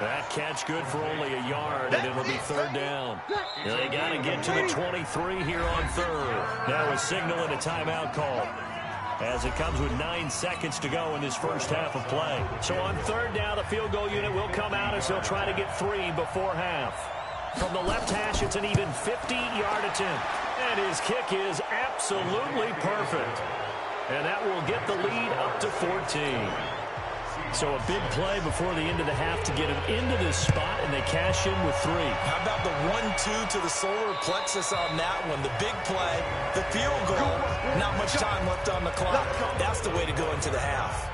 That catch good for only a yard, and it'll be 3rd down. They got to get to the 23 here on 3rd. Now a signal and a timeout call, as it comes with 9 seconds to go in this first half of play. So on 3rd down, the field goal unit will come out as they'll try to get 3 before half. From the left hash, it's an even 50-yard attempt. And his kick is absolutely perfect. And that will get the lead up to 14. So a big play before the end of the half to get him into this spot, and they cash in with 3. How about the 1-2 to the solar plexus on that one? The big play, the field goal, not much time left on the clock. That's the way to go into the half.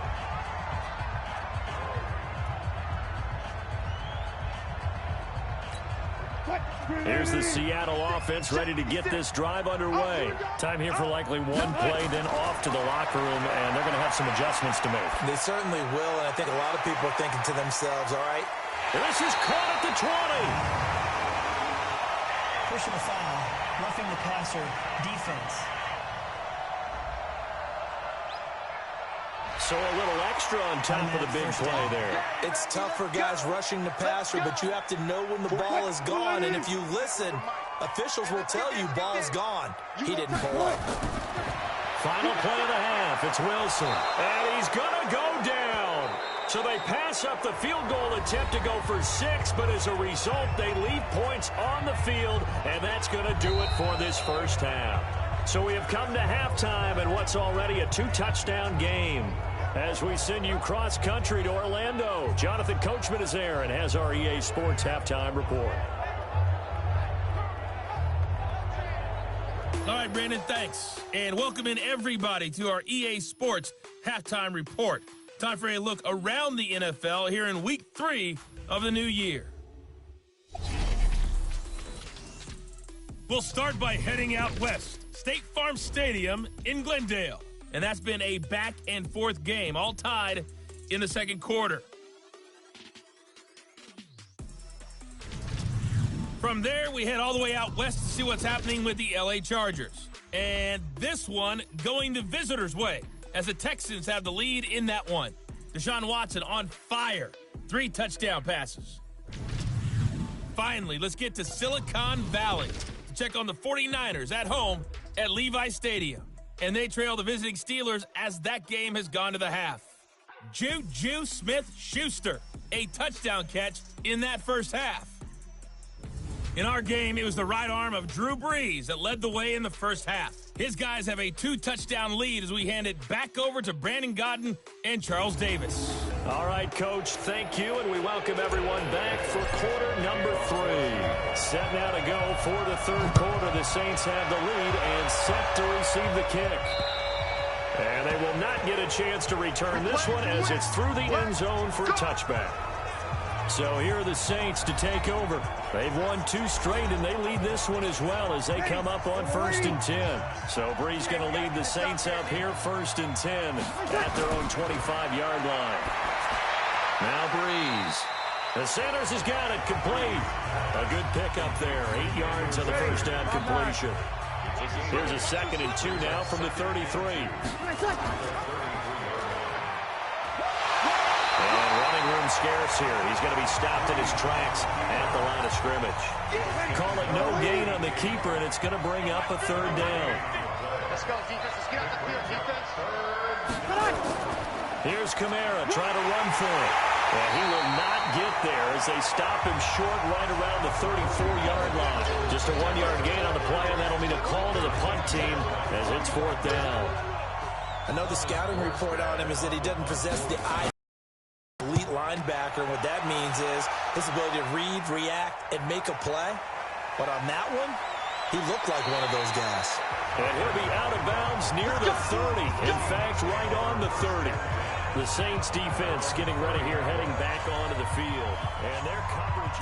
Here's the Seattle offense ready to get this drive underway. Time here for likely one play, then off to the locker room, and they're going to have some adjustments to make. They certainly will, and I think a lot of people are thinking to themselves, all right. This is caught at the 20. Personal foul, roughing the passer, defense. So a little extra on top of the big play there. It's tough for guys rushing the passer, but you have to know when the ball is gone. And if you listen, officials will tell you ball's gone. He didn't pull up. Final play of the half. It's Wilson. And he's going to go down. So they pass up the field goal attempt to go for 6, but as a result, they leave points on the field, and that's going to do it for this first half. So we have come to halftime in what's already a 2-touchdown game. As we send you cross-country to Orlando, Jonathan Coachman is there and has our EA Sports Halftime Report. All right, Brandon, thanks. And welcome in everybody to our EA Sports Halftime Report. Time for a look around the NFL here in Week 3 of the new year. We'll start by heading out west. State Farm Stadium in Glendale. And that's been a back-and-forth game, all tied in the second quarter. From there, we head all the way out west to see what's happening with the LA Chargers. And this one going the visitors' way, as the Texans have the lead in that one. Deshaun Watson on fire. 3 touchdown passes. Finally, let's get to Silicon Valley to check on the 49ers at home at Levi Stadium. And they trail the visiting Steelers as that game has gone to the half. Juju Smith-Schuster, a touchdown catch in that first half. In our game, it was the right arm of Drew Brees that led the way in the first half. His guys have a 2-touchdown lead as we hand it back over to Brandon Godden and Charles Davis. All right, Coach, thank you, and we welcome everyone back for quarter number 3. Set now to go for the third quarter. The Saints have the lead and set to receive the kick. And they will not get a chance to return this one as it's through the end zone for a touchback. So here are the Saints to take over. They've won 2 straight, and they lead this one as well as they come up on 1st and 10. So Brees going to lead the Saints up here 1st and 10 at their own 25-yard line. Now Brees. The Sanders has got it complete. A good pickup there. 8 yards on the first down completion. Here's a 2nd and 2 now from the 33. Room scarce here. He's going to be stopped in his tracks at the line of scrimmage. Call it no gain on the keeper, and it's going to bring up a 3rd down. Let's go, defense. Let's get out the field, defense. Here's Kamara trying to run for it. And he will not get there as they stop him short right around the 34-yard line. Just a 1-yard gain on the play, and that'll mean a call to the punt team as it's 4th down. I know the scouting report on him is that he doesn't possess the eye. Elite linebacker, and what that means is his ability to read, react, and make a play. But on that one, he looked like one of those guys. And he'll be out of bounds near the 30. In fact, right on the 30. The Saints defense getting ready here, heading back onto the field. And their coverage.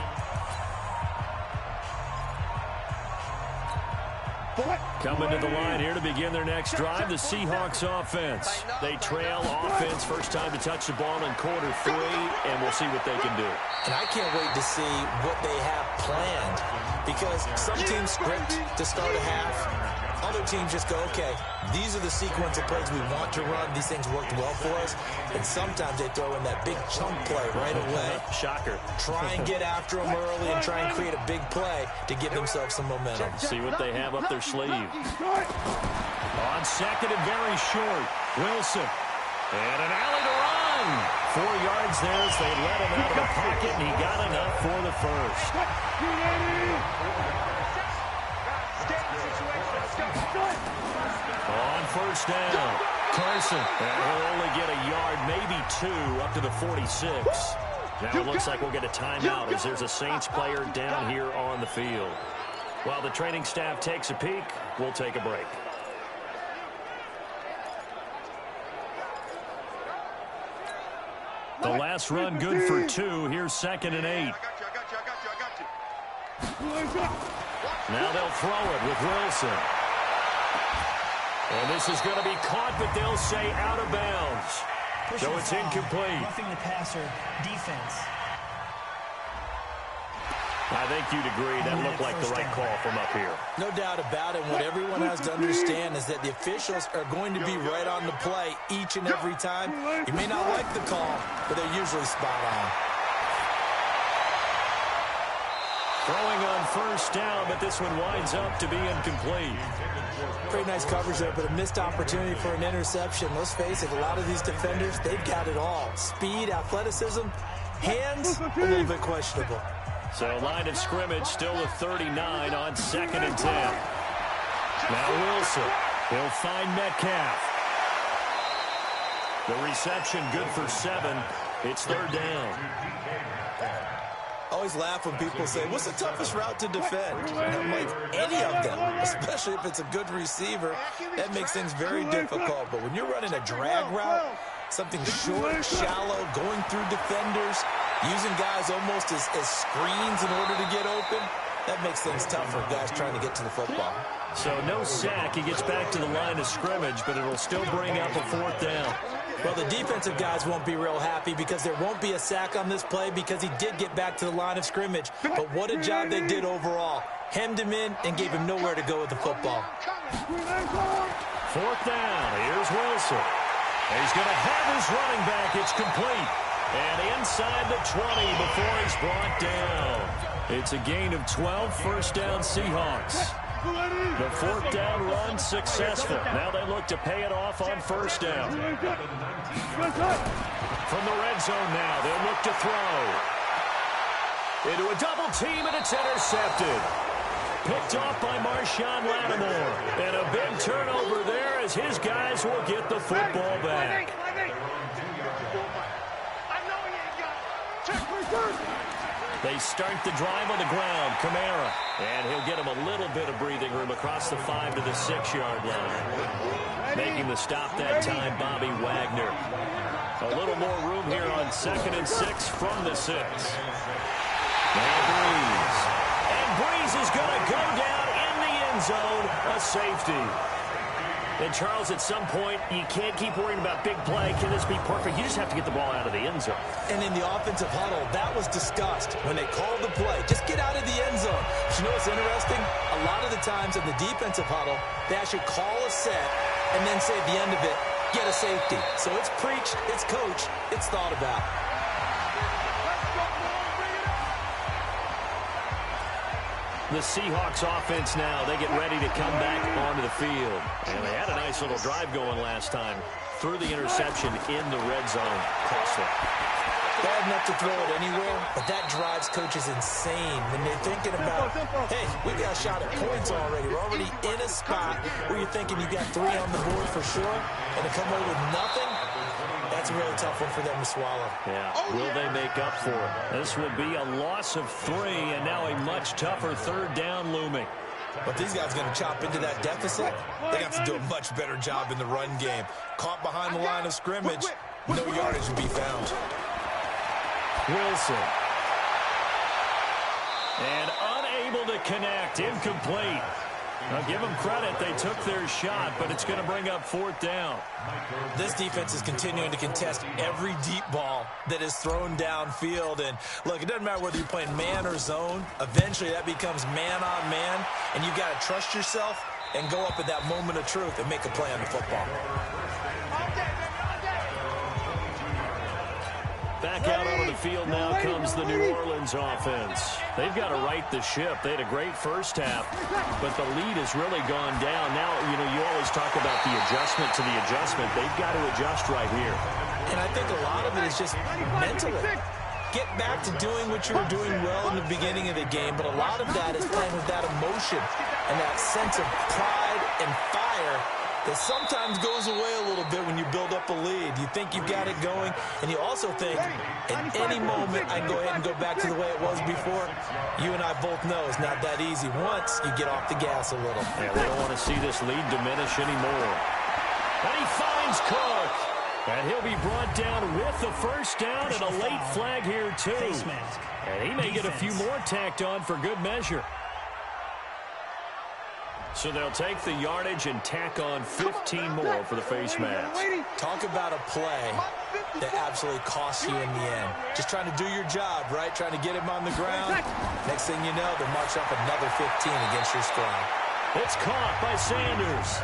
Coming to the line here to begin their next drive, the Seahawks offense. They trail offense, first time to touch the ball in quarter 3, and we'll see what they can do. And I can't wait to see what they have planned, because some teams script to start a half. Other teams just go, okay, these are the sequence of plays we want to run. These things worked well for us. And sometimes they throw in that big chunk play right away. Shocker. Try and get after them early and try and create a big play to give themselves some momentum. See what they have up their sleeve. On 2nd and very short, Wilson. And an alley to run. 4 yards there as they let him out of the pocket, and he got enough for the first. On 1st down, Carson. And he'll only get a yard, maybe 2, up to the 46. Now it looks like we'll get a timeout as there's a Saints player down here on the field. While the training staff takes a peek, we'll take a break. The last run good for 2. Here's 2nd and 8. Now they'll throw it with Wilson. And this is going to be caught, but they'll say out of bounds. So it's incomplete. Roughing the passer, defense. I think you'd agree that looked like the right call from up here. No doubt about it. What everyone has to understand is that the officials are going to be right on the play each and every time. You may not like the call, but they're usually spot on. Throwing on 1st down, but this one winds up to be incomplete. Pretty nice coverage there, but a missed opportunity for an interception. Let's face it, a lot of these defenders, they've got it all. Speed, athleticism, hands, a little bit questionable. So line of scrimmage still a 39 on 2nd and 10. Now Wilson. He'll find Metcalf. The reception good for 7. It's 3rd down. I always laugh when people say, what's the toughest route to defend? And I'm like, any of them, especially if it's a good receiver, that makes things very difficult. But when you're running a drag route, something short, shallow, going through defenders, using guys almost as screens in order to get open, that makes things tough for guys trying to get to the football. So no sack. He gets back to the line of scrimmage, but it'll still bring up a 4th down. Well, the defensive guys won't be real happy because there won't be a sack on this play because he did get back to the line of scrimmage. But what a job they did overall. Hemmed him in and gave him nowhere to go with the football. 4th down. Here's Wilson. And he's going to have his running back. It's complete. And inside the 20 before he's brought down. It's a gain of 12. 1st down Seahawks. The 4th down run successful. Now they look to pay it off on 1st down. From the red zone now, they'll look to throw. Into a double team, and it's intercepted. Picked off by Marshawn Lattimore. And a big turnover there as his guys will get the football back. They start the drive on the ground. Kamara. And he'll get him a little bit of breathing room across the 5 to the 6-yard line. Making the stop that time, Bobby Wagner. A little more room here on 2nd and 6 from the 6. Now Breeze. And Breeze is going to go down in the end zone. A safety. And, Charles, at some point, you can't keep worrying about big play. Can this be perfect? You just have to get the ball out of the end zone. And in the offensive huddle, that was discussed when they called the play. Just get out of the end zone. But you know what's interesting? A lot of the times in the defensive huddle, they actually call a set and then say at the end of it, get a safety. So it's preached, it's coached, it's thought about. The Seahawks offense now, they get ready to come back onto the field. And they had a nice little drive going last time. Threw the interception in the red zone. Costly. Bad enough to throw it anywhere, but that drives coaches insane when they're thinking about, hey, we got a shot at points already. We're already in a spot where you're thinking you got 3 on the board for sure, and to come away with nothing, that's a really tough one for them to swallow. Yeah, will they make up for it? This will be a loss of 3, and now a much tougher 3rd down looming. But these guys are going to chop into that deficit. They have to do a much better job in the run game. Caught behind the line of scrimmage, no yardage to be found. Wilson. And unable to connect. Incomplete. Now give them credit. They took their shot, but it's going to bring up 4th down. This defense is continuing to contest every deep ball that is thrown downfield. And, look, it doesn't matter whether you're playing man or zone. Eventually that becomes man on man, and you've got to trust yourself and go up at that moment of truth and make a play on the football. Back out onto the field now comes the New Orleans offense. They've got to right the ship. They had a great first half, but the lead has really gone down. Now, you always talk about the adjustment to the adjustment. They've got to adjust right here. And I think a lot of it is just mentally. Get back to doing what you were doing well in the beginning of the game, but a lot of that is playing with that emotion and that sense of pride and fire that sometimes goes away a little bit up a lead. You think you've got it going, and you also think, at any moment, I can go ahead and go back to the way it was before. You and I both know it's not that easy once you get off the gas a little. Yeah, they don't want to see this lead diminish anymore. And he finds Cook. And he'll be brought down with the first down and a late flag here, too. And he may get a few more tacked on for good measure. So they'll take the yardage and tack on 15 more for the face mask. Talk about a play that absolutely costs you in the end. Just trying to do your job, right? Trying to get him on the ground. Next thing you know, they'll march up another 15 against your squad. It's caught by Sanders.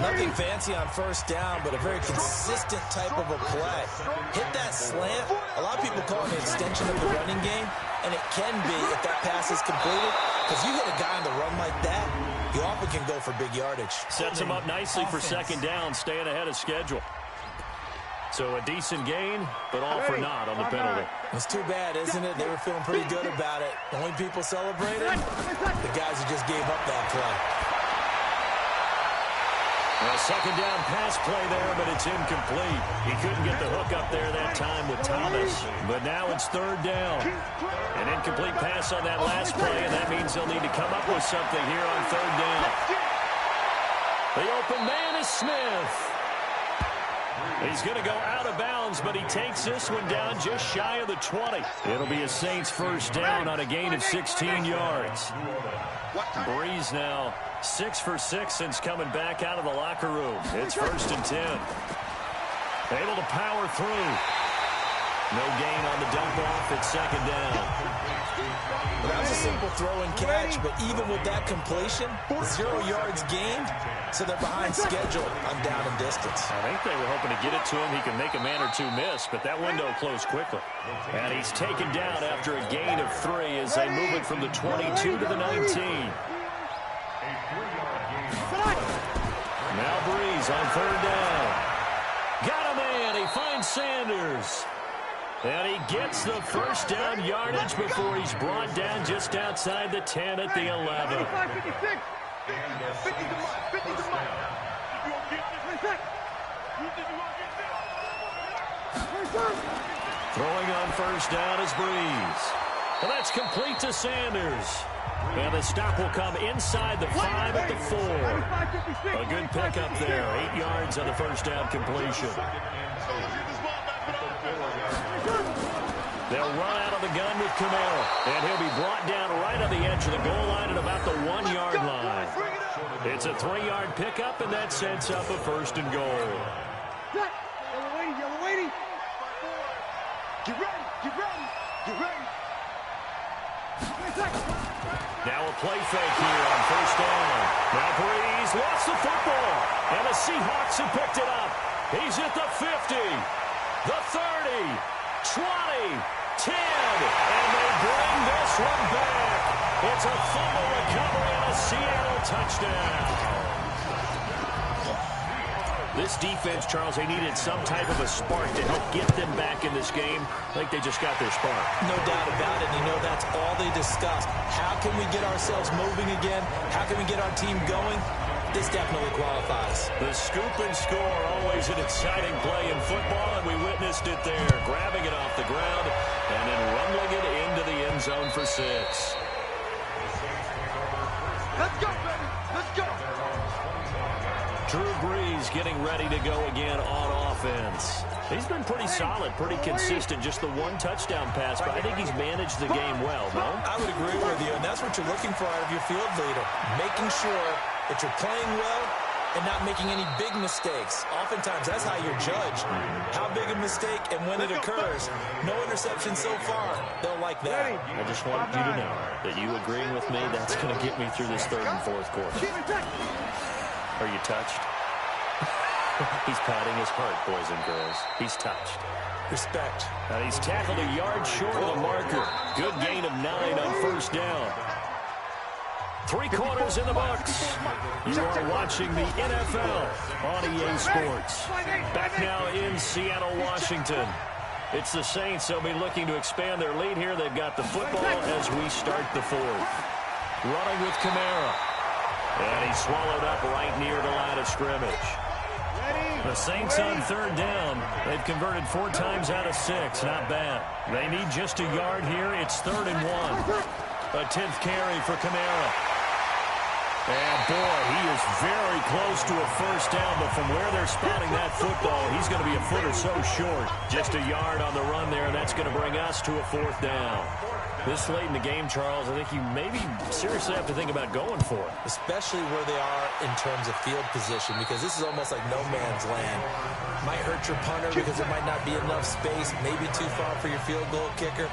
Nothing fancy on first down, but a very consistent type of a play. Hit that slant. A lot of people call it an extension of the running game, and it can be if that pass is completed. Because you hit a guy on the run like that, you often can go for big yardage. Sets him up nicely for second down, staying ahead of schedule. So a decent gain, but all for naught on the penalty. It's too bad, isn't it? They were feeling pretty good about it. The only people celebrating, the guys who just gave up that play. A second down pass play there, but it's incomplete. He couldn't get the hook up there that time with Thomas. But now it's third down. An incomplete pass on that last play, and that means they'll need to come up with something here on third down. The open man is Smith. He's going to go out of bounds, but he takes this one down just shy of the 20. It'll be a Saints first down on a gain of 16 yards. Breeze now 6 for 6 since coming back out of the locker room. It's first and 10. Able to power through. No gain on the dump off. It's second down. Well, that was a simple throw and catch, but even with that completion, 0 yards gained, so they're behind schedule on down and distance. I think they were hoping to get it to him. He can make a man or two miss, but that window closed quickly. And he's taken down after a gain of 3 as they move it from the 22 to the 19. Now Breeze on third down. Got a man. He finds Sanders. And he gets the first down yardage before he's brought down just outside the 10 at the 11. Throwing on first down is Breeze. Well, that's complete to Sanders. And the stop will come inside the 5 at the 4. A good pickup there. 8 yards on the first down completion. They'll run out of the gun with Camaro. And he'll be brought down right on the edge of the goal line at about the 1 yard line. It's a 3-yard pickup, and that sets up a first and goal. Yellow lady. Get ready. Now a play fake here on first down. Now Breeze lost the football. And the Seahawks have picked it up. He's at the 50, the 30, 20, 10. And they bring this one back. It's a fumble recovery and a Seattle touchdown. This defense, Charles, they needed some type of a spark to help get them back in this game. I think they just got their spark. No doubt about it. You know, that's all they discussed. How can we get ourselves moving again? How can we get our team going? This definitely qualifies. The scoop and score, always an exciting play in football, and we witnessed it there. Grabbing it off the ground and then rumbling it into the end zone for 6. Let's go, baby. Let's go. Drew Brees getting ready to go again on offense. He's been pretty solid, pretty consistent. Just the 1 touchdown pass, but I think he's managed the game well, no? I would agree with you, and that's what you're looking for out of your field leader. Making sure that you're playing well and not making any big mistakes. Oftentimes, that's how you're judged. How big a mistake and when it occurs. No interception so far. They'll like that. I just wanted you to know that you agreeing with me, that's going to get me through this 3rd and 4th quarter. Are you touched? He's patting his heart, boys and girls. He's touched. Respect. And he's tackled a yard short of the marker. Good gain of 9 on first down. 3 quarters in the books. You are watching the NFL on EA Sports. Back now in Seattle, Washington. It's the Saints. They'll be looking to expand their lead here. They've got the football as we start the 4th. Running with Camara. And he's swallowed up right near the line of of scrimmage. The Saints on third down. They've converted 4 times out of 6. Not bad. They need just a yard here. It's 3rd and 1. A 10th carry for Kamara. And, boy, he is very close to a first down, but from where they're spotting that football, he's going to be a foot or so short. Just a yard on the run there, and that's going to bring us to a 4th down. This late in the game, Charles, I think you maybe seriously have to think about going for it. Especially where they are in terms of field position, because this is almost like no man's land. Might hurt your punter because there might not be enough space, maybe too far for your field goal kicker.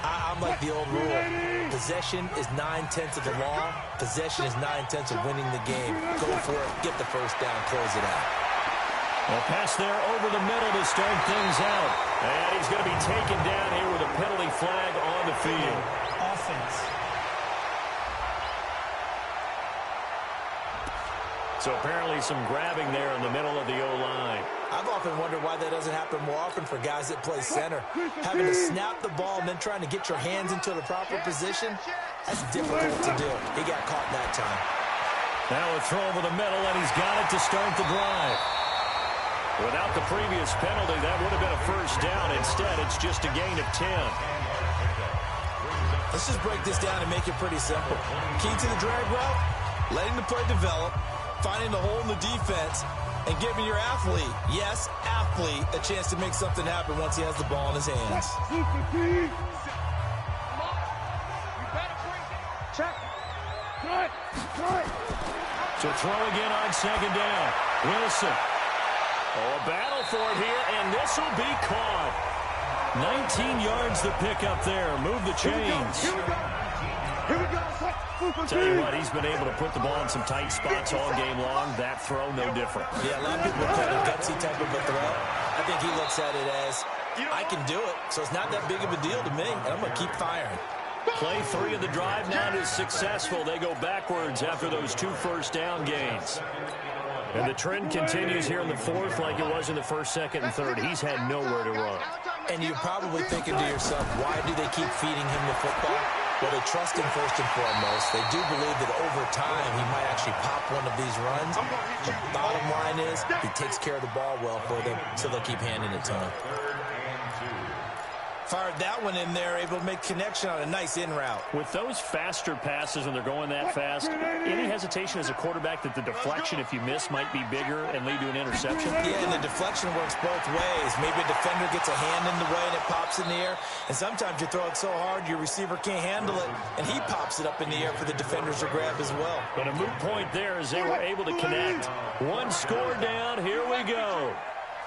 I'm like the old rule. Possession is 9/10 of the law. Possession is 9/10 of winning the game. Go for it, get the first down, close it out. A pass there over the middle to start things out. And he's going to be taken down here with a penalty flag on the field. Offense. So apparently some grabbing there in the middle of the O-line. I've often wondered why that doesn't happen more often for guys that play center. Having to snap the ball and then trying to get your hands into the proper position, that's difficult to do. He got caught that time. Now a throw over the middle, and he's got it to start the drive. Without the previous penalty, that would have been a first down. Instead, it's just a gain of 10. Let's just break this down and make it pretty simple. Key to the drag route, letting the play develop, finding the hole in the defense, and giving your athlete, yes, athlete, a chance to make something happen once he has the ball in his hands. So throw again on second down. Wilson. Oh, a battle for it here, and this will be caught. 19 yards to pick up there. Move the chains. Tell you what, he's been able to put the ball in some tight spots all game long. That throw, no different. Yeah, a lot of people call it a gutsy type of a throw. I think he looks at it as, I can do it, so it's not that big of a deal to me, and I'm going to keep firing. Play 3 of the drive now is successful. They go backwards after those 2 first down gains. And the trend continues here in the 4th like it was in the 1st, 2nd, and 3rd. He's had nowhere to run. And you're probably thinking to yourself, why do they keep feeding him the football? Well, they trust him first and foremost. They do believe that over time he might actually pop one of these runs. The bottom line is he takes care of the ball well for them, so they'll keep handing it to him. Fired that one in there, able to make connection on a nice in route. With those faster passes when they're going that fast, any hesitation as a quarterback that the deflection, if you miss, might be bigger and lead to an interception? Yeah, and the deflection works both ways. Maybe a defender gets a hand in the way and it pops in the air. And sometimes you throw it so hard your receiver can't handle it, and he pops it up in the air for the defenders to grab as well. But a moot point there as they were able to connect. 1 score down. Here we go.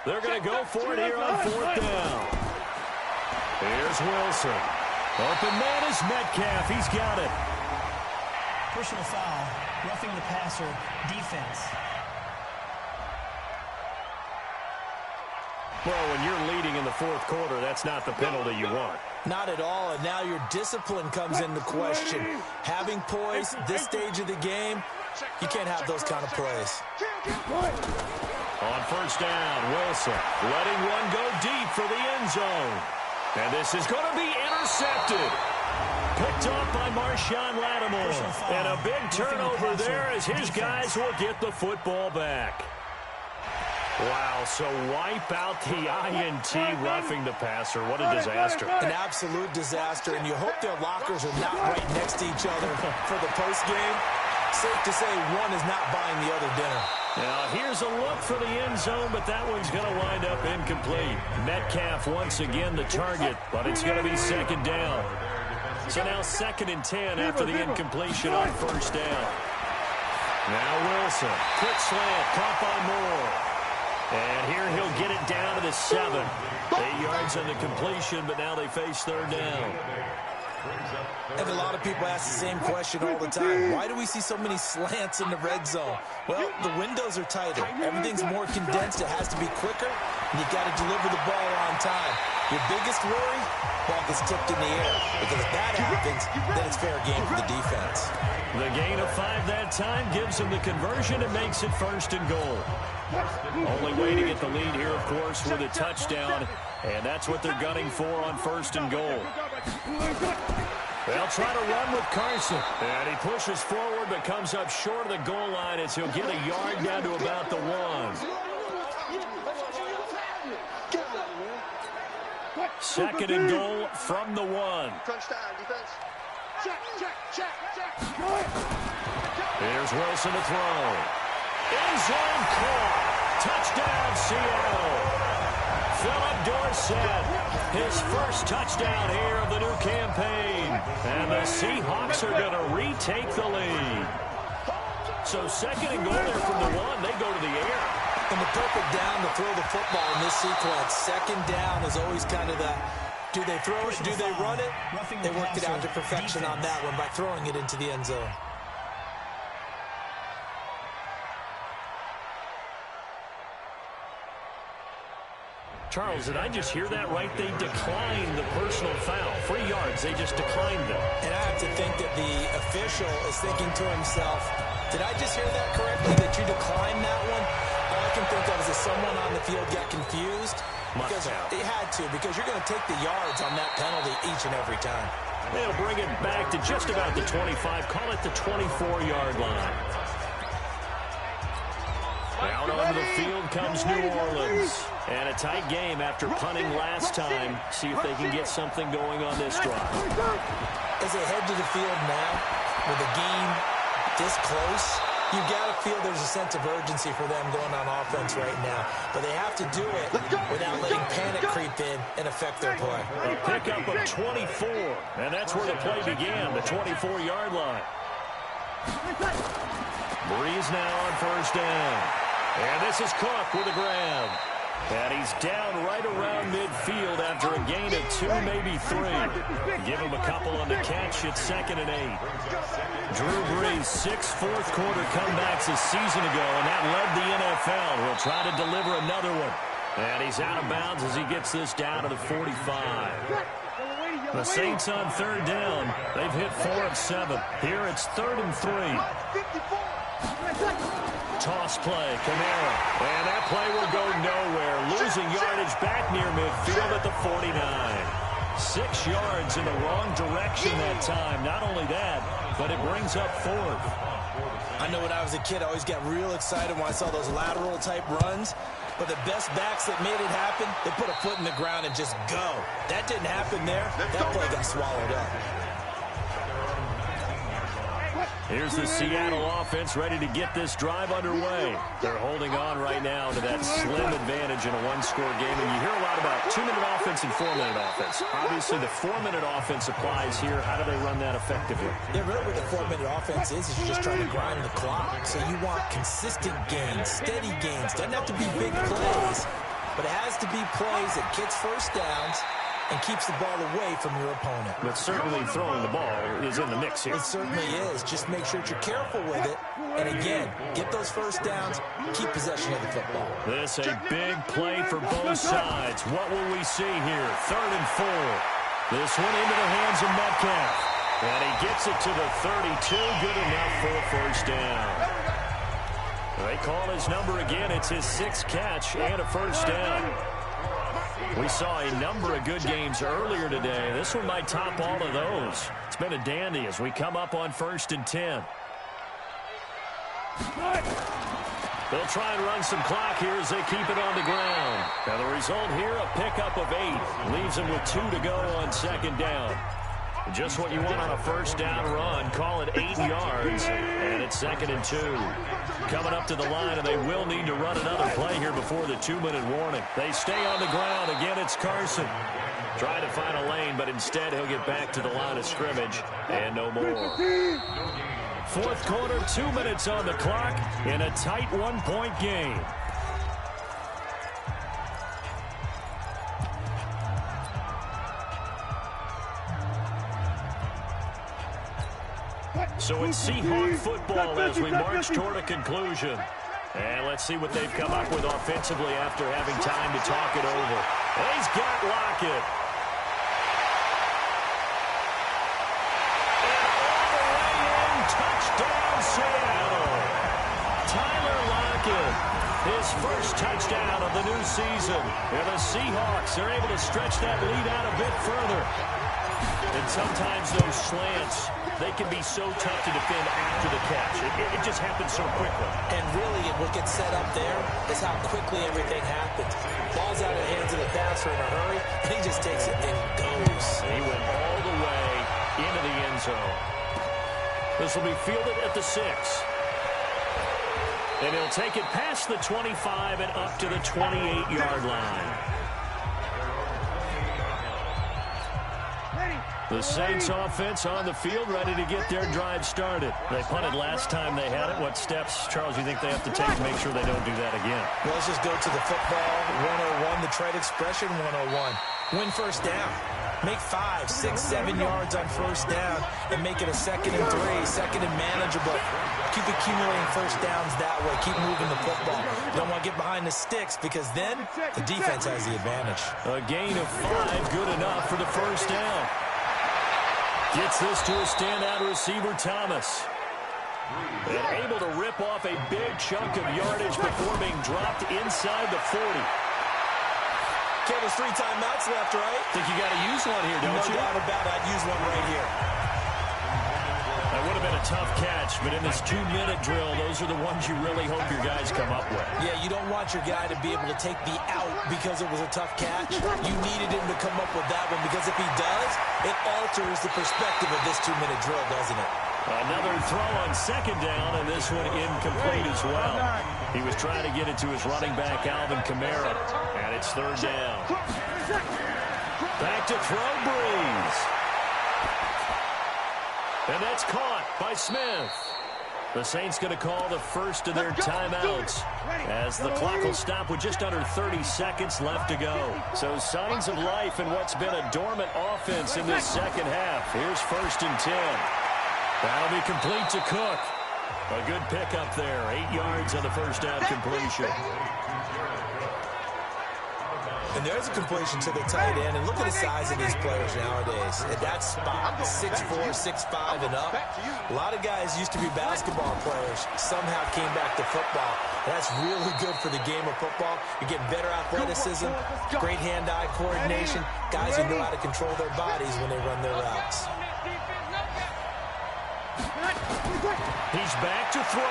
They're going to go for it here on 4th down. Here's Wilson. Open man is Metcalf. He's got it. Personal foul. Roughing the passer. Defense. Well, when you're leading in the 4th quarter, that's not the penalty you want. Not at all, and now your discipline comes into question. Having poise, this stage of the game, you can't have those kind of plays. On first down, Wilson letting one go deep for the end zone. And this is going to be intercepted. Picked off by Marshawn Lattimore. And a big turnover there as his guys will get the football back. Wow, so wipe out the INT roughing the passer. What a disaster. An absolute disaster, and you hope their lockers are not right next to each other for the postgame. Safe to say one is not buying the other dinner. Now, here's a look for the end zone, but that one's going to wind up incomplete. Metcalf once again the target, but it's going to be second down. So now 2nd and 10 after the incompletion on first down. Now Wilson, quick slant, caught by Moore. And here he'll get it down to the 7. 8 yards on the completion, but now they face third down. And a lot of people ask the same question all the time. Why do we see so many slants in the red zone? Well, the windows are tighter. Everything's more condensed. It has to be quicker, and you got to deliver the ball on time. Your biggest worry, ball gets tipped in the air. Because if that happens, then it's fair game for the defense. The gain of 5 that time gives them the conversion and makes it 1st and goal. Only way to get the lead here, of course, with a touchdown. And that's what they're gunning for on 1st and goal. They'll try to run with Carson. And he pushes forward but comes up short of the goal line as he'll get a yard down to about the 1. Second and goal from the 1. Touchdown, defense. Check, check, check, check. Here's Wilson to throw. End zone caught. Touchdown, Seattle. Philip Dorsett, his first touchdown here of the new campaign. And the Seahawks are going to retake the lead. So second and goal there from the 1. They go to the air. And the perfect down to throw the football in this sequence. Second down is always kind of the, do they throw it, do they run it? They worked it out to perfection on that one by throwing it into the end zone. Charles, did I just hear that right? They declined the personal foul. 3 yards, they just declined them. And I have to think that the official is thinking to himself, did I just hear that correctly, that you declined that one? All I can think of is that someone on the field got confused. Because they had to, because you're going to take the yards on that penalty each and every time. They'll bring it back to just about the 25. Call it the 24-yard line. Out onto the field comes New Orleans. And a tight game after punting last time. See if they can get something going on this drive. As they head to the field now, with the game this close, you've got to feel there's a sense of urgency for them going on offense right now. But they have to do it without letting panic creep in and affect their play. A pickup of 24. And that's where the play began, the 24-yard line. Breeze now on first down. And this is Cook with a grab. And he's down right around midfield after a gain of 2, maybe 3. Give him a couple on the catch. It's 2nd and 8. Drew Brees, 6 fourth-quarter comebacks a season ago, and that led the NFL. He'll try to deliver another one. And he's out of bounds as he gets this down to the 45. The Saints on third down. They've hit 4 of 7. Here it's 3rd and 3. Toss play, Kamara. And that play will go nowhere. Losing yardage back near midfield at the 49. 6 yards in the wrong direction that time. Not only that, but it brings up 4th. I know when I was a kid, I always got real excited when I saw those lateral-type runs. But the best backs that made it happen, they put a foot in the ground and just go. That didn't happen there. That play got swallowed up. Here's the Seattle offense ready to get this drive underway. They're holding on right now to that slim advantage in a one-score game. And you hear a lot about 2-minute offense and 4-minute offense. Obviously, the 4-minute offense applies here. How do they run that effectively? Yeah, really what the 4-minute offense is you're just trying to grind the clock. So you want consistent gains, steady gains. Doesn't have to be big plays, but it has to be plays that gets first downs and keeps the ball away from your opponent. But certainly throwing the ball is in the mix here. It certainly is. Just make sure that you're careful with it. And again, get those first downs, keep possession of the football. This a big play for both sides. What will we see here? 3rd and 4. This one into the hands of Metcalf. And he gets it to the 32. Good enough for a first down. They call his number again. It's his 6th catch and a first down. We saw a number of good games earlier today. This one might top all of those. It's been a dandy as we come up on 1st and 10. They'll try and run some clock here as they keep it on the ground. Now the result here, a pickup of 8. Leaves them with 2 to go on 2nd down. Just what you want on a first down run. Call it 8 yards. And it's 2nd and 2. Coming up to the line, and they will need to run another play here before the 2-minute warning. They stay on the ground. Again, it's Carson. Trying to find a lane, but instead he'll get back to the line of scrimmage. And no more. 4th quarter, 2 minutes on the clock in a tight 1-point game. So it's Seahawk football as we march toward a conclusion. And let's see what they've come up with offensively after having time to talk it over. And he's got Lockett. And all the way in, touchdown Seattle. Tyler Lockett, his first touchdown of the new season. And the Seahawks are able to stretch that lead out a bit further. And sometimes those slants, they can be so tough to defend after the catch. It just happens so quickly. And really, what gets set up there is how quickly everything happens. Ball's out of the hands of the passer in a hurry, and he just takes it and goes. He went all the way into the end zone. This will be fielded at the 6. And he'll take it past the 25 and up to the 28-yard line. The Saints offense on the field, ready to get their drive started. They punted last time they had it. What steps, Charles, you think they have to take to make sure they don't do that again? Well, let's just go to the football 101, the trade expression 101. Win first down. Make 5, 6, 7 yards on first down and make it a 2nd and 3, second and manageable. Keep accumulating first downs that way. Keep moving the football. You don't want to get behind the sticks because then the defense has the advantage. A gain of 5, good enough for the first down. Gets this to a standout receiver, Thomas. And able to rip off a big chunk of yardage before being dropped inside the 40. Okay, there's 3 timeouts left, right? Think you got to use one here, don't you? No doubt about it. I'd use one right here. That would have been a tough catch, but in this 2-minute drill, those are the ones you really hope your guys come up with. Yeah, you don't want your guy to be able to take the out because it was a tough catch. You needed him to come up with that one because if he does, it alters the perspective of this 2-minute drill, doesn't it? Another throw on second down, and this one incomplete as well. He was trying to get it to his running back, Alvin Kamara, and it's third down. Back to throw, Breeze. And that's caught by Smith. The Saints going to call the first of their timeouts as the clock will stop with just under 30 seconds left to go. So signs of life in what's been a dormant offense in this second half. Here's 1st and 10. That'll be complete to Cook. A good pickup there. 8 yards on the first down completion. And there's a completion to the tight end. And look at the size of these players nowadays. At that spot, 6'4", 6'5", and up. A lot of guys used to be basketball players. Somehow came back to football. And that's really good for the game of football. You get better athleticism, great hand-eye coordination. Guys who know how to control their bodies when they run their routes. He's back to throw.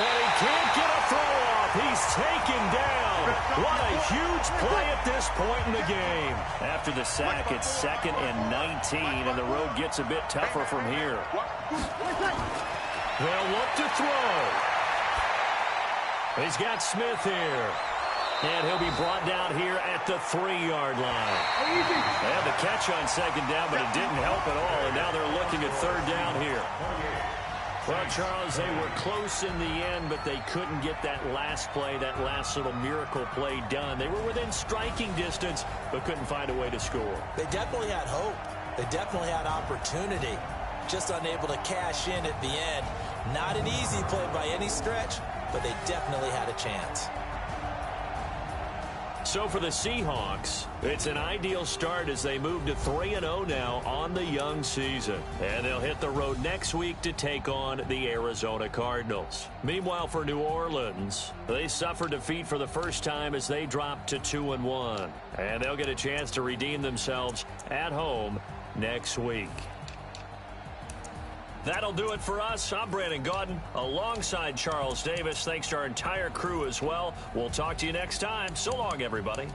And he can't get a throw off. He's taken down. What a huge play at this point in the game. After the sack, it's 2nd and 19, and the road gets a bit tougher from here. They'll look to throw. He's got Smith here. And he'll be brought down here at the 3-yard line. They had the catch on second down, but it didn't help at all, and now they're looking at third down here. Well, Charles, they were close in the end, but they couldn't get that last play, that last little miracle play done. They were within striking distance, but couldn't find a way to score. They definitely had hope. They definitely had opportunity. Just unable to cash in at the end. Not an easy play by any stretch, but they definitely had a chance. So for the Seahawks, it's an ideal start as they move to 3-0 now on the young season. And they'll hit the road next week to take on the Arizona Cardinals. Meanwhile, for New Orleans, they suffered defeat for the first time as they dropped to 2-1. And they'll get a chance to redeem themselves at home next week. That'll do it for us. I'm Brandon Gaudin alongside Charles Davis. Thanks to our entire crew as well. We'll talk to you next time. So long, everybody.